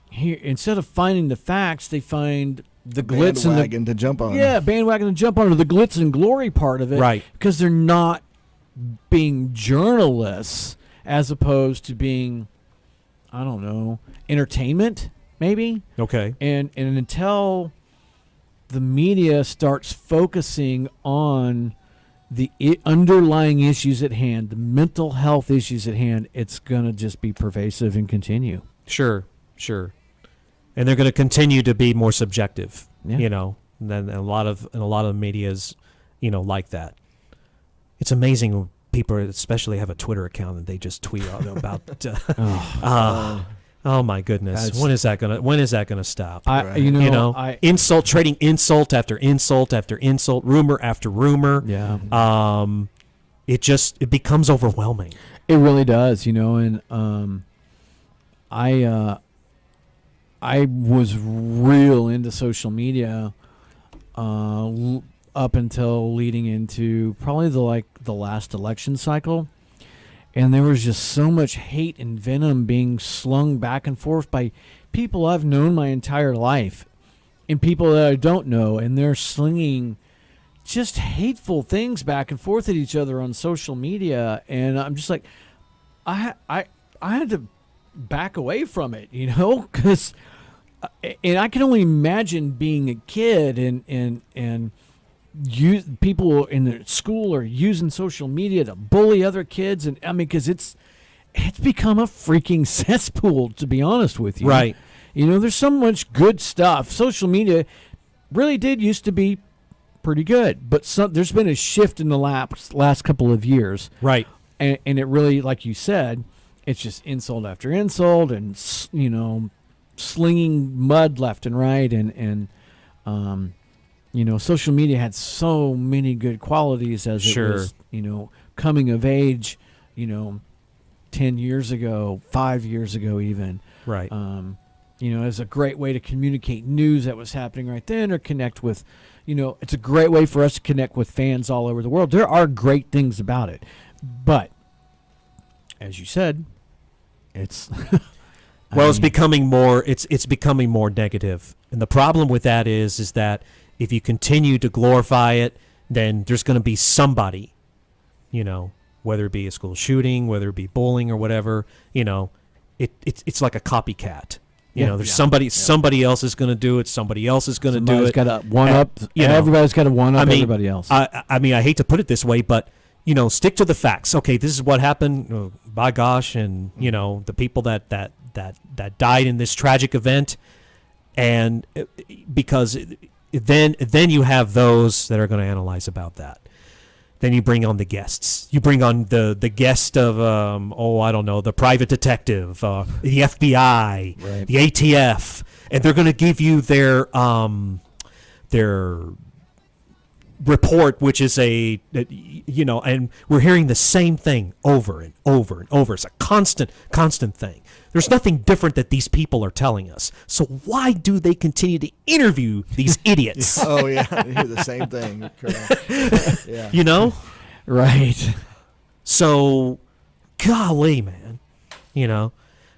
here, instead of finding the facts, they find the glitz and bandwagon to jump on. Yeah, bandwagon to jump on, or the glitz and glory part of it. Right. Because they're not being journalists as opposed to being, I don't know, entertainment, maybe. Okay. And until the media starts focusing on the underlying issues at hand, the mental health issues at hand, it's going to just be pervasive and continue. Sure. And they're going to continue to be more subjective, than a lot of the media's, like that. It's amazing when people especially have a Twitter account and they just tweet about oh my goodness. When is that gonna stop? Trading insult after insult after insult, rumor after rumor. Yeah. It becomes overwhelming. It really does, and I was real into social media up until leading into probably the last election cycle. And there was just so much hate and venom being slung back and forth by people I've known my entire life and people that I don't know. And they're slinging just hateful things back and forth at each other on social media. And I'm just like, I had to back away from it, because and I can only imagine being a kid and people in the school are using social media to bully other kids, and because it's become a freaking cesspool, to be honest with you. Right. There's so much good stuff. Social media really did used to be pretty good, but there's been a shift in the last couple of years. Right. And it really, like you said, it's just insult after insult, and slinging mud left and right, and social media had so many good qualities as it was, coming of age, 10 years ago, 5 years ago even. Right. As a great way to communicate news that was happening right then, or connect with, it's a great way for us to connect with fans all over the world. There are great things about it, but as you said, it's it's becoming more. It's becoming more negative, and the problem with that is that if you continue to glorify it, then there's going to be somebody, whether it be a school shooting, whether it be bullying or whatever, it's like a copycat. There's somebody else is going to do it. Somebody else is going to do it. Got to one up. Everybody's got to one up everybody else. I hate to put it this way, but stick to the facts. Okay, this is what happened. By gosh, and the people that died in this tragic event, and because then you have those that are going to analyze about that. then you bring on the guests. You bring on the guest of I don't know, the private detective, the FBI, the ATF, and they're going to give you their report, which is and we're hearing the same thing over and over and over. It's a constant thing. There's nothing different that these people are telling us. So why do they continue to interview these idiots? Oh, yeah. They hear the same thing. Correct. Yeah. You know? Right. So, golly, man. You know?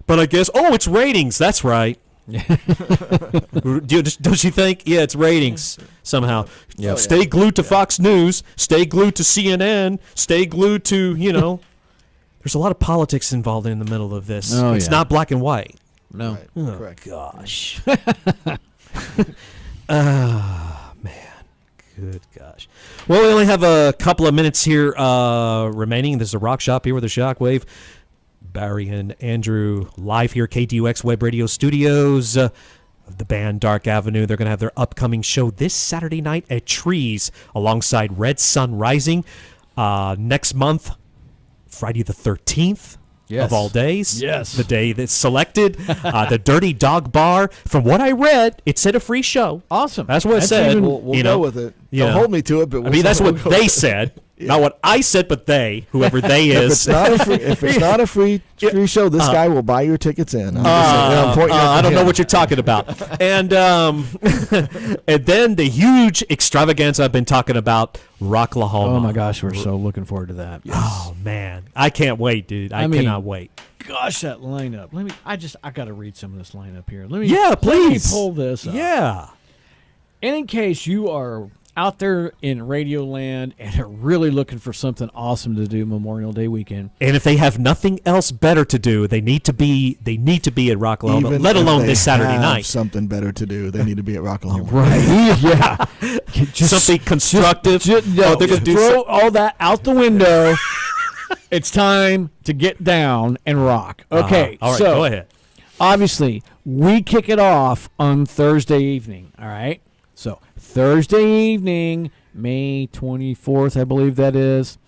But I guess, it's ratings. That's right. Don't you think? Yeah, it's ratings somehow. Yep. Stay glued to Fox News. Stay glued to CNN. Stay glued to, There's a lot of politics involved in the middle of this. It's not black and white. No. Right. Oh, Correct. Gosh. Man. Good gosh. Well, we only have a couple of minutes here remaining. This is a rock shop here with a Shockwave. Barry and Andrew live here, KDUX Web Radio Studios of the band Dark Avenue. They're going to have their upcoming show this Saturday night at Trees alongside Red Sun Rising. Next month, Friday the 13th. Yes. Of all days. Yes. The day that's selected. The Dirty Dog Bar. From what I read, it said a free show. Awesome. That's what it said. We'll go with it. Yeah. Don't hold me to it, but that's what they said. Yeah. Not what I said, but they, whoever they is. If it's not a free show, this guy will buy your tickets in. I don't know what you're talking about. And and then the huge extravaganza I've been talking about, Rocklahoma. Oh my gosh, we're so looking forward to that. Yes. Oh man, I can't wait, dude. I cannot wait. Gosh, that lineup. I got to read some of this lineup here. Please. Let me pull this up. Yeah. And in case you are out there in Radio Land and are really looking for something awesome to do Memorial Day weekend, and if they have nothing else better to do, they need to be at Rocklahoma, let alone this Saturday night. Something better to do, they need to be at Rocklahoma. Right? Yeah. Something constructive. They're going to throw all that out the window. It's time to get down and rock. Okay, all right, so go ahead. Obviously, we kick it off on Thursday evening. All right, so Thursday evening, May 24th, I believe that is.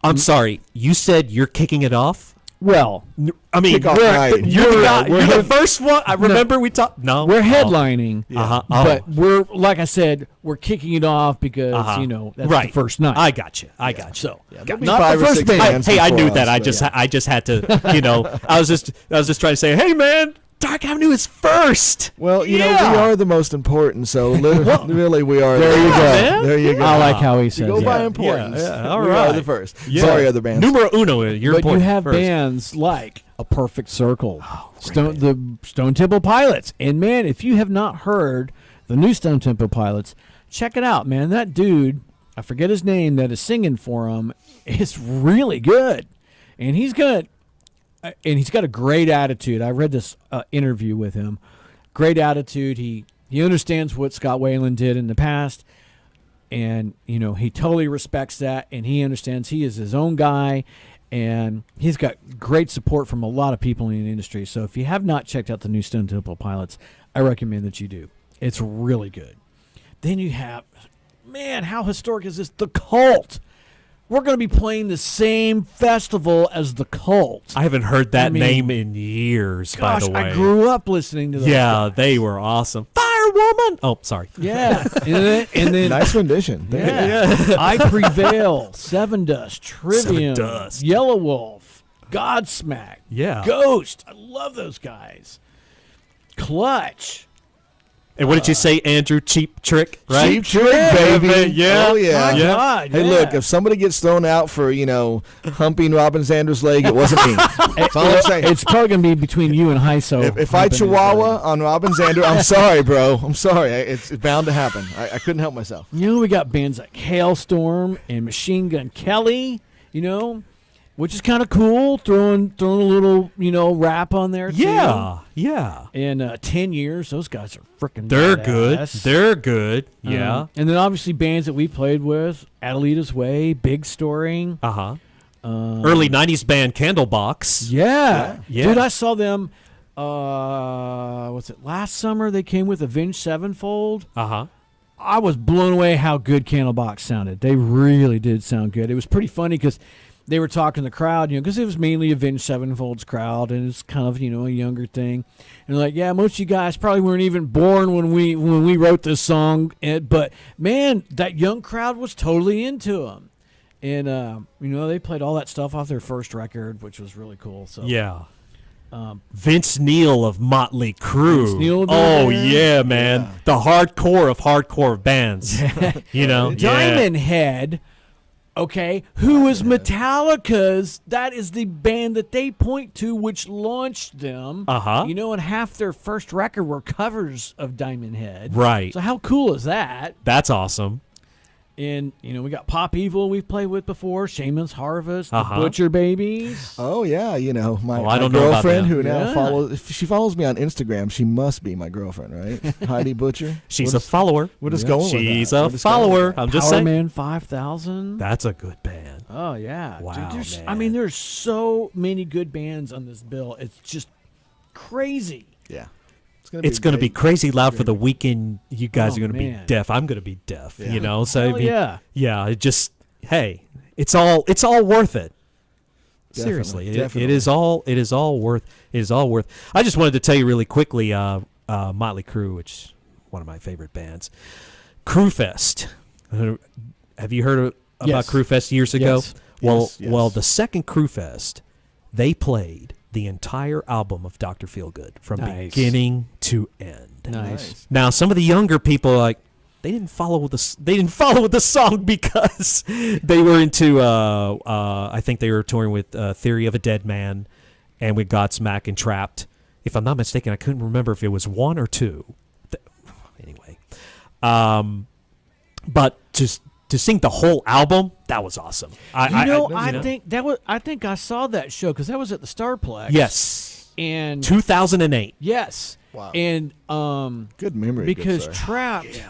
I'm sorry, you said you're kicking it off? Well, I mean, you're the first one. I remember we talked. No, we're headlining, but we're like I said, we're kicking it off because that's the first night. I got you. So not the first band. Hey, I knew that. I just had to. I was just trying to say, hey, man. Dark Avenue is first. Well, we are the most important, so really we are. There you go. There you go. I like how he says go that. by importance. Yeah. All we right. are the first. Yeah. Sorry, other bands. Numero uno. You're but you have first. bands like A Perfect Circle, the Stone Temple Pilots, and man, if you have not heard the new Stone Temple Pilots, check it out, man. That dude, I forget his name, that is singing for him, is really good, and he's good. And he's got a great attitude. I read this interview with him. Great attitude. He understands what Scott Weiland did in the past, and he totally respects that. And he understands he is his own guy, and he's got great support from a lot of people in the industry. So if you have not checked out the new Stone Temple Pilots, I recommend that you do. It's really good. Then you have, man, how historic is this? The Cult. We're going to be playing the same festival as the Cult. I haven't heard that name in years, by the way. I grew up listening to those guys. They were awesome. Firewoman! Oh, sorry. Yeah. and then nice rendition. Yeah. I Prevail, Seven Dust, Trivium, Yellow Wolf, Godsmack, Ghost. I love those guys. Clutch. And what did you say, Andrew? Cheap Trick, right? Cheap Trick, baby. Yeah. Oh, yeah. My God, hey, look, if somebody gets thrown out for, humping Robin Zanders' leg, it wasn't me. That's all I'm saying. It's probably going to be between you and Hyso. If I chihuahua on Robin Zander, I'm sorry, bro. I'm sorry. It's bound to happen. I couldn't help myself. We got bands like Hailstorm and Machine Gun Kelly, which is kind of cool, throwing a little, rap on there, too. Yeah. In 10 years, those guys are freaking They're badass. good. They're good. Yeah. And then obviously bands that we played with, Adelita's Way, Big Story. Early 90s band Candlebox. Yeah. Dude, I saw them, last summer? They came with Avenged Sevenfold. I was blown away how good Candlebox sounded. They really did sound good. It was pretty funny because they were talking to the crowd, because it was mainly Avenged Sevenfold's crowd, and it's kind of, a younger thing. And like, yeah, most of you guys probably weren't even born when we wrote this song, but man, that young crowd was totally into them. And they played all that stuff off their first record, which was really cool. So yeah. Vince Neil of Motley Crue. Vince Neil yeah, man. Yeah. The hardcore of hardcore bands. Diamond Head, okay, who is Metallica's, that is the band that they point to which launched them. And half their first record were covers of Diamond Head. Right. So how cool is that? That's awesome. And, we got Pop Evil we've played with before, Shaman's Harvest, the Butcher Babies. Oh, yeah, my I don't girlfriend who now follows, if she follows me on Instagram, she must be my girlfriend, right? Heidi Butcher. She's a follower. We're just going with that. She's a follower. I'm just saying. Powerman 5000. That's a good band. Oh, yeah. Wow, dude, man. There's so many good bands on this bill. It's just crazy. Yeah. It's going to be crazy loud for the weekend. You guys are going to be deaf. I'm going to be deaf. So it just it's all worth it. Seriously, Definitely. it is all worth. I just wanted to tell you really quickly, Motley Crue, which is one of my favorite bands, Crue Fest. Have you heard about Crue Fest years ago? Yes. Well, the second Crue Fest, they played the entire album of Dr. Feelgood from beginning to end. Nice. Now, some of the younger people are like, they didn't follow with the song because they were into I think they were touring with Theory of a Dead Man and with Godsmack and Trapped. If I'm not mistaken, I couldn't remember if it was one or two. Anyway, but just to sing the whole album, that was awesome. I think I saw that show because that was at the Starplex. Yes, and 2008. Yes, wow. And good memory because Trapped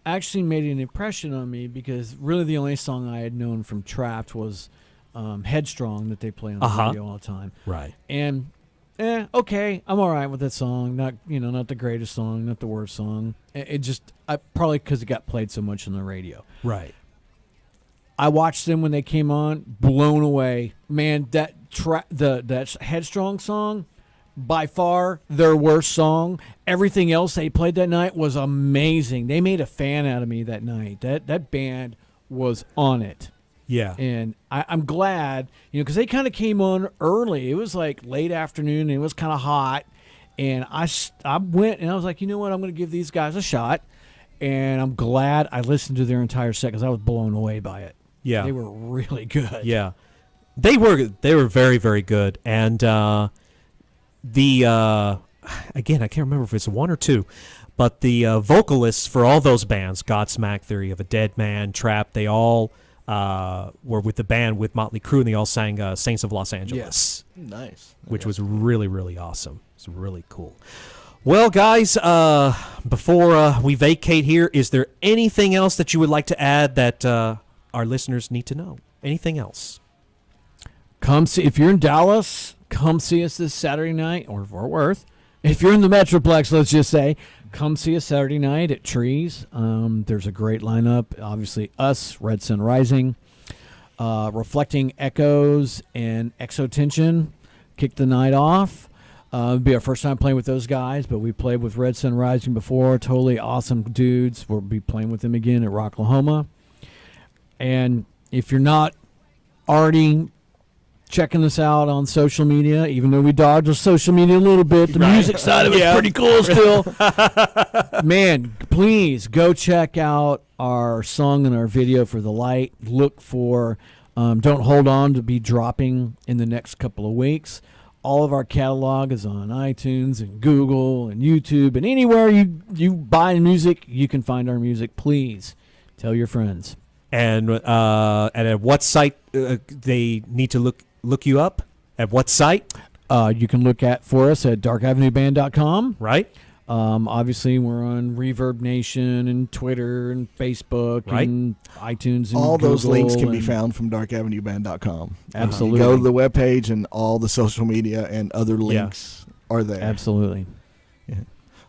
actually made an impression on me because really the only song I had known from Trapped was Headstrong that they play on the radio all the time. Right. And okay, I'm all right with that song. Not the greatest song, not the worst song. It just probably because it got played so much on the radio. Right. I watched them when they came on, blown away. Man, that Headstrong song, by far their worst song. Everything else they played that night was amazing. They made a fan out of me that night. That band was on it. Yeah. And I'm glad, because they kind of came on early. It was like late afternoon, and it was kind of hot. And I went, and I was like, you know what? I'm going to give these guys a shot. And I'm glad I listened to their entire set because I was blown away by it. Yeah. They were really good. Yeah. They were very, very good. And again, I can't remember if it's one or two, but the vocalists for all those bands, Godsmack, Theory of a Dead Man, Trapped, they all were with the band with Motley Crue, and they all sang Saints of Los Angeles. Yes. Nice. Which was really, really awesome. It's really cool. Well, guys, before we vacate here, is there anything else that you would like to add that our listeners need to know? Anything else? Come see, if you're in Dallas, come see us this Saturday night, or Fort Worth. If you're in the Metroplex, let's just say, come see us Saturday night at Trees. There's a great lineup. Obviously, us, Red Sun Rising, Reflecting Echoes, and Exotension kick the night off. It'll be our first time playing with those guys, but we played with Red Sun Rising before. Totally awesome dudes. We'll be playing with them again at Rocklahoma. And if you're not already checking us out on social media, even though we dodged the social media a little bit, the music side of it's pretty cool still. Man, please go check out our song and our video for The Light. Look for Don't Hold On to be dropping in the next couple of weeks. All of our catalog is on iTunes and Google and YouTube, and anywhere you buy music, you can find our music. Please tell your friends. And at what site they need to look you up? At what site? You can look for us at darkavenueband.com. Right. Obviously, we're on Reverb Nation and Twitter and Facebook and iTunes and all Google, those links can be found from darkavenueband.com. Absolutely. You go to the webpage and all the social media and other links are there. Absolutely. Yeah.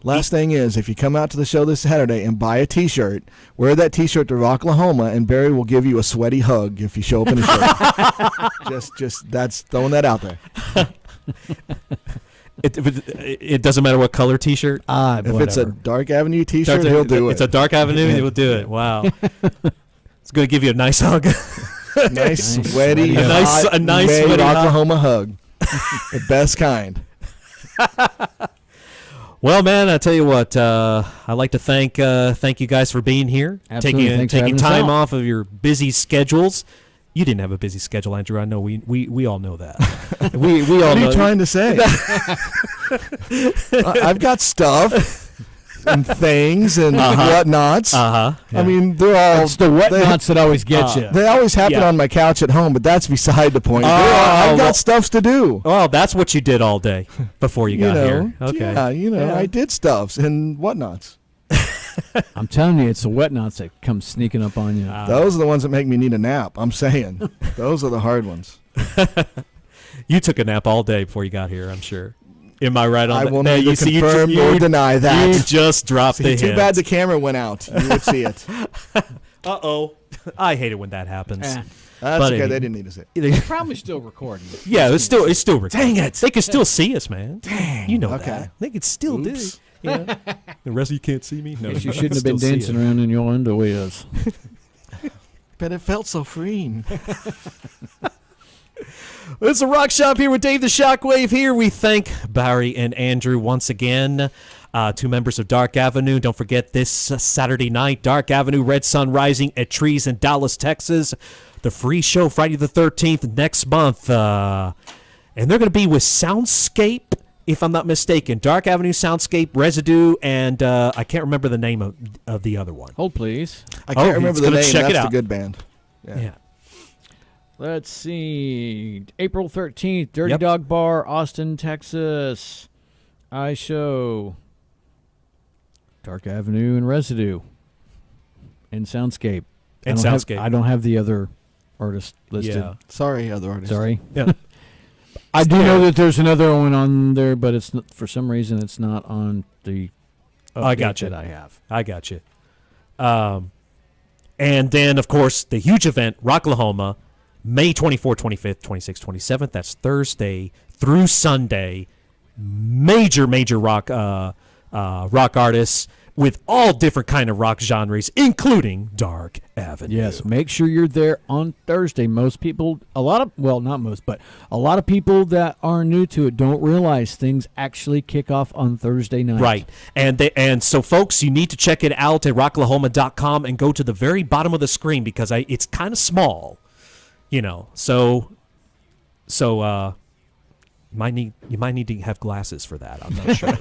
Last thing is, if you come out to the show this Saturday and buy a T-shirt, wear that T-shirt to Rocklahoma, and Barry will give you a sweaty hug if you show up in a shirt. just that's throwing that out there. It doesn't matter what color T-shirt. If it's a Dark Avenue T-shirt, he'll do it. It's a Dark Avenue, he'll do it. Wow. It's going to give you a nice hug. Nice sweaty, a nice May sweaty Rocklahoma hug. The best kind. Well, man, I tell you what, I'd like to thank you guys for being here, Absolutely. taking time off of your busy schedules. You didn't have a busy schedule, Andrew. I know we all know that. we all know. What are you trying to say? I've got stuff and things and whatnots. Yeah. I mean, they're all. It's the whatnots that always get you. They always happen on my couch at home, but that's beside the point. I've got stuffs to do. Well, that's what you did all day before you got here. Okay. Yeah, I did stuffs and whatnots. I'm telling you, it's the whatnots that come sneaking up on you. Those are the ones that make me need a nap. I'm saying. Those are the hard ones. You took a nap all day before you got here, I'm sure. Am I right on that? I will neither confirm nor deny that. You just dropped the hint. Too bad the camera went out. You would see it. Uh-oh. I hate it when that happens. That's okay. They didn't need to see it. They're probably still recording. Yeah, it's still recording. Dang it. They can still see us, man. Dang. You know Okay. that. They can still do. Yeah. The rest of you can't see me? No. You shouldn't have been dancing around in your underwears. But it felt so freeing. It's a Rock Shop here with Dave the Shockwave here. We thank Barry and Andrew once again, two members of Dark Avenue. Don't forget this Saturday night, Dark Avenue, Red Sun Rising at Trees in Dallas, Texas. The free show Friday the 13th next month. And they're going to be with Soundscape, if I'm not mistaken. Dark Avenue, Soundscape, Residue, and I can't remember the name of the other one. Hold, please. I can't remember the name. Check That's it out. the good band. Yeah. Let's see. April 13th, Dirty Yep. Dog Bar, Austin, Texas. iShow. Dark Avenue and Residue. And Soundscape. And Soundscape. I don't have the other artist listed. Yeah. Sorry, other artists. Sorry. Yeah. I do know that there's another one on there, but it's not, for some reason it's not on the I got you. that I have. I got you. And then, of course, the huge event, Rocklahoma, May 24th, 25th, 26th, 27th. That's Thursday through Sunday. Major rock artists with all different kind of rock genres, including Dark Avenue. Yes, make sure you're there on Thursday. Most people, not most, but a lot of people that are new to it don't realize things actually kick off on Thursday night. Right. And so, folks, you need to check it out at rocklahoma.com and go to the very bottom of the screen because it's kind of small, So you might need to have glasses for that. I'm not sure.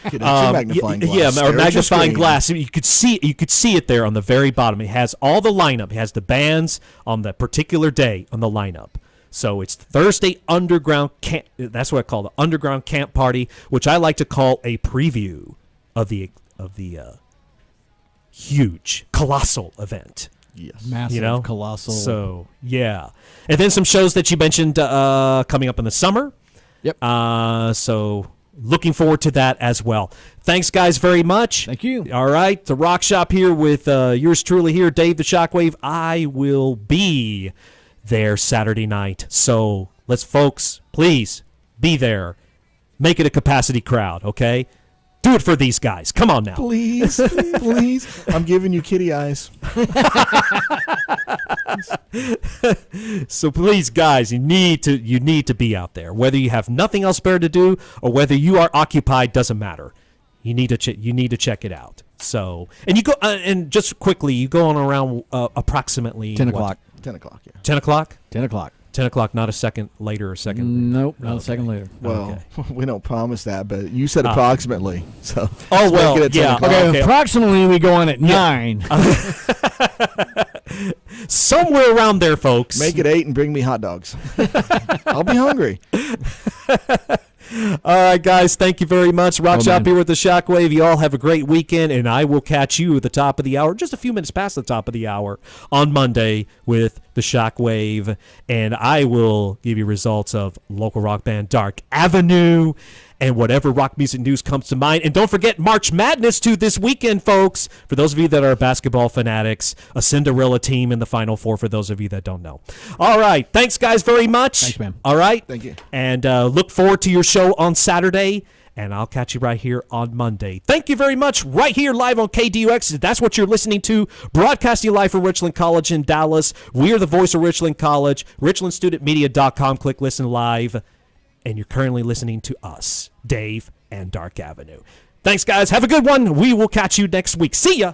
Get a magnifying glass. Yeah, or magnifying glass. You could see it there on the very bottom. It has all the lineup. It has the bands on the particular day on the lineup. So it's Thursday underground camp. That's what I call the underground camp party, which I like to call a preview of the huge, colossal event. Yes. Massive, colossal. So yeah, and then some shows that you mentioned coming up in the summer. Yep. So looking forward to that as well. Thanks, guys, very much. Thank you. All right. The Rock Shop here with yours truly here, Dave the Shockwave. I will be there Saturday night. So let's, folks, please be there. Make it a capacity crowd, okay? Do it for these guys. Come on now. Please. I'm giving you kitty eyes. So please, guys, you need to be out there. Whether you have nothing else better to do or whether you are occupied, doesn't matter. You need to check it out. So, and you go and just quickly, you go on around approximately 10 o'clock. 10 o'clock, yeah. 10 o'clock. 10 o'clock. 10 o'clock, not a second later or second. Nope, not a second later. Well, we don't promise that, but you said approximately. So oh, well, make it at 10 yeah. o'clock. Okay, approximately we go on at 9. Somewhere around there, folks. Make it 8 and bring me hot dogs. I'll be hungry. All right, guys, thank you very much. Rock Shop man. here with the Shockwave. You all have a great weekend, and I will catch you at the top of the hour, just a few minutes past the top of the hour on Monday with the Shockwave, and I will give you results of local rock band Dark Avenue and whatever rock music news comes to mind. And don't forget March Madness too this weekend, folks. For those of you that are basketball fanatics, a Cinderella team in the Final Four for those of you that don't know. All right. Thanks, guys, very much. Thanks, man. All right. Thank you. And look forward to your show on Saturday. And I'll catch you right here on Monday. Thank you very much. Right here live on KDUX. That's what you're listening to. Broadcasting live from Richland College in Dallas. We are the voice of Richland College. RichlandStudentMedia.com. Click listen live. And you're currently listening to us, Dave and Dark Avenue. Thanks, guys. Have a good one. We will catch you next week. See ya.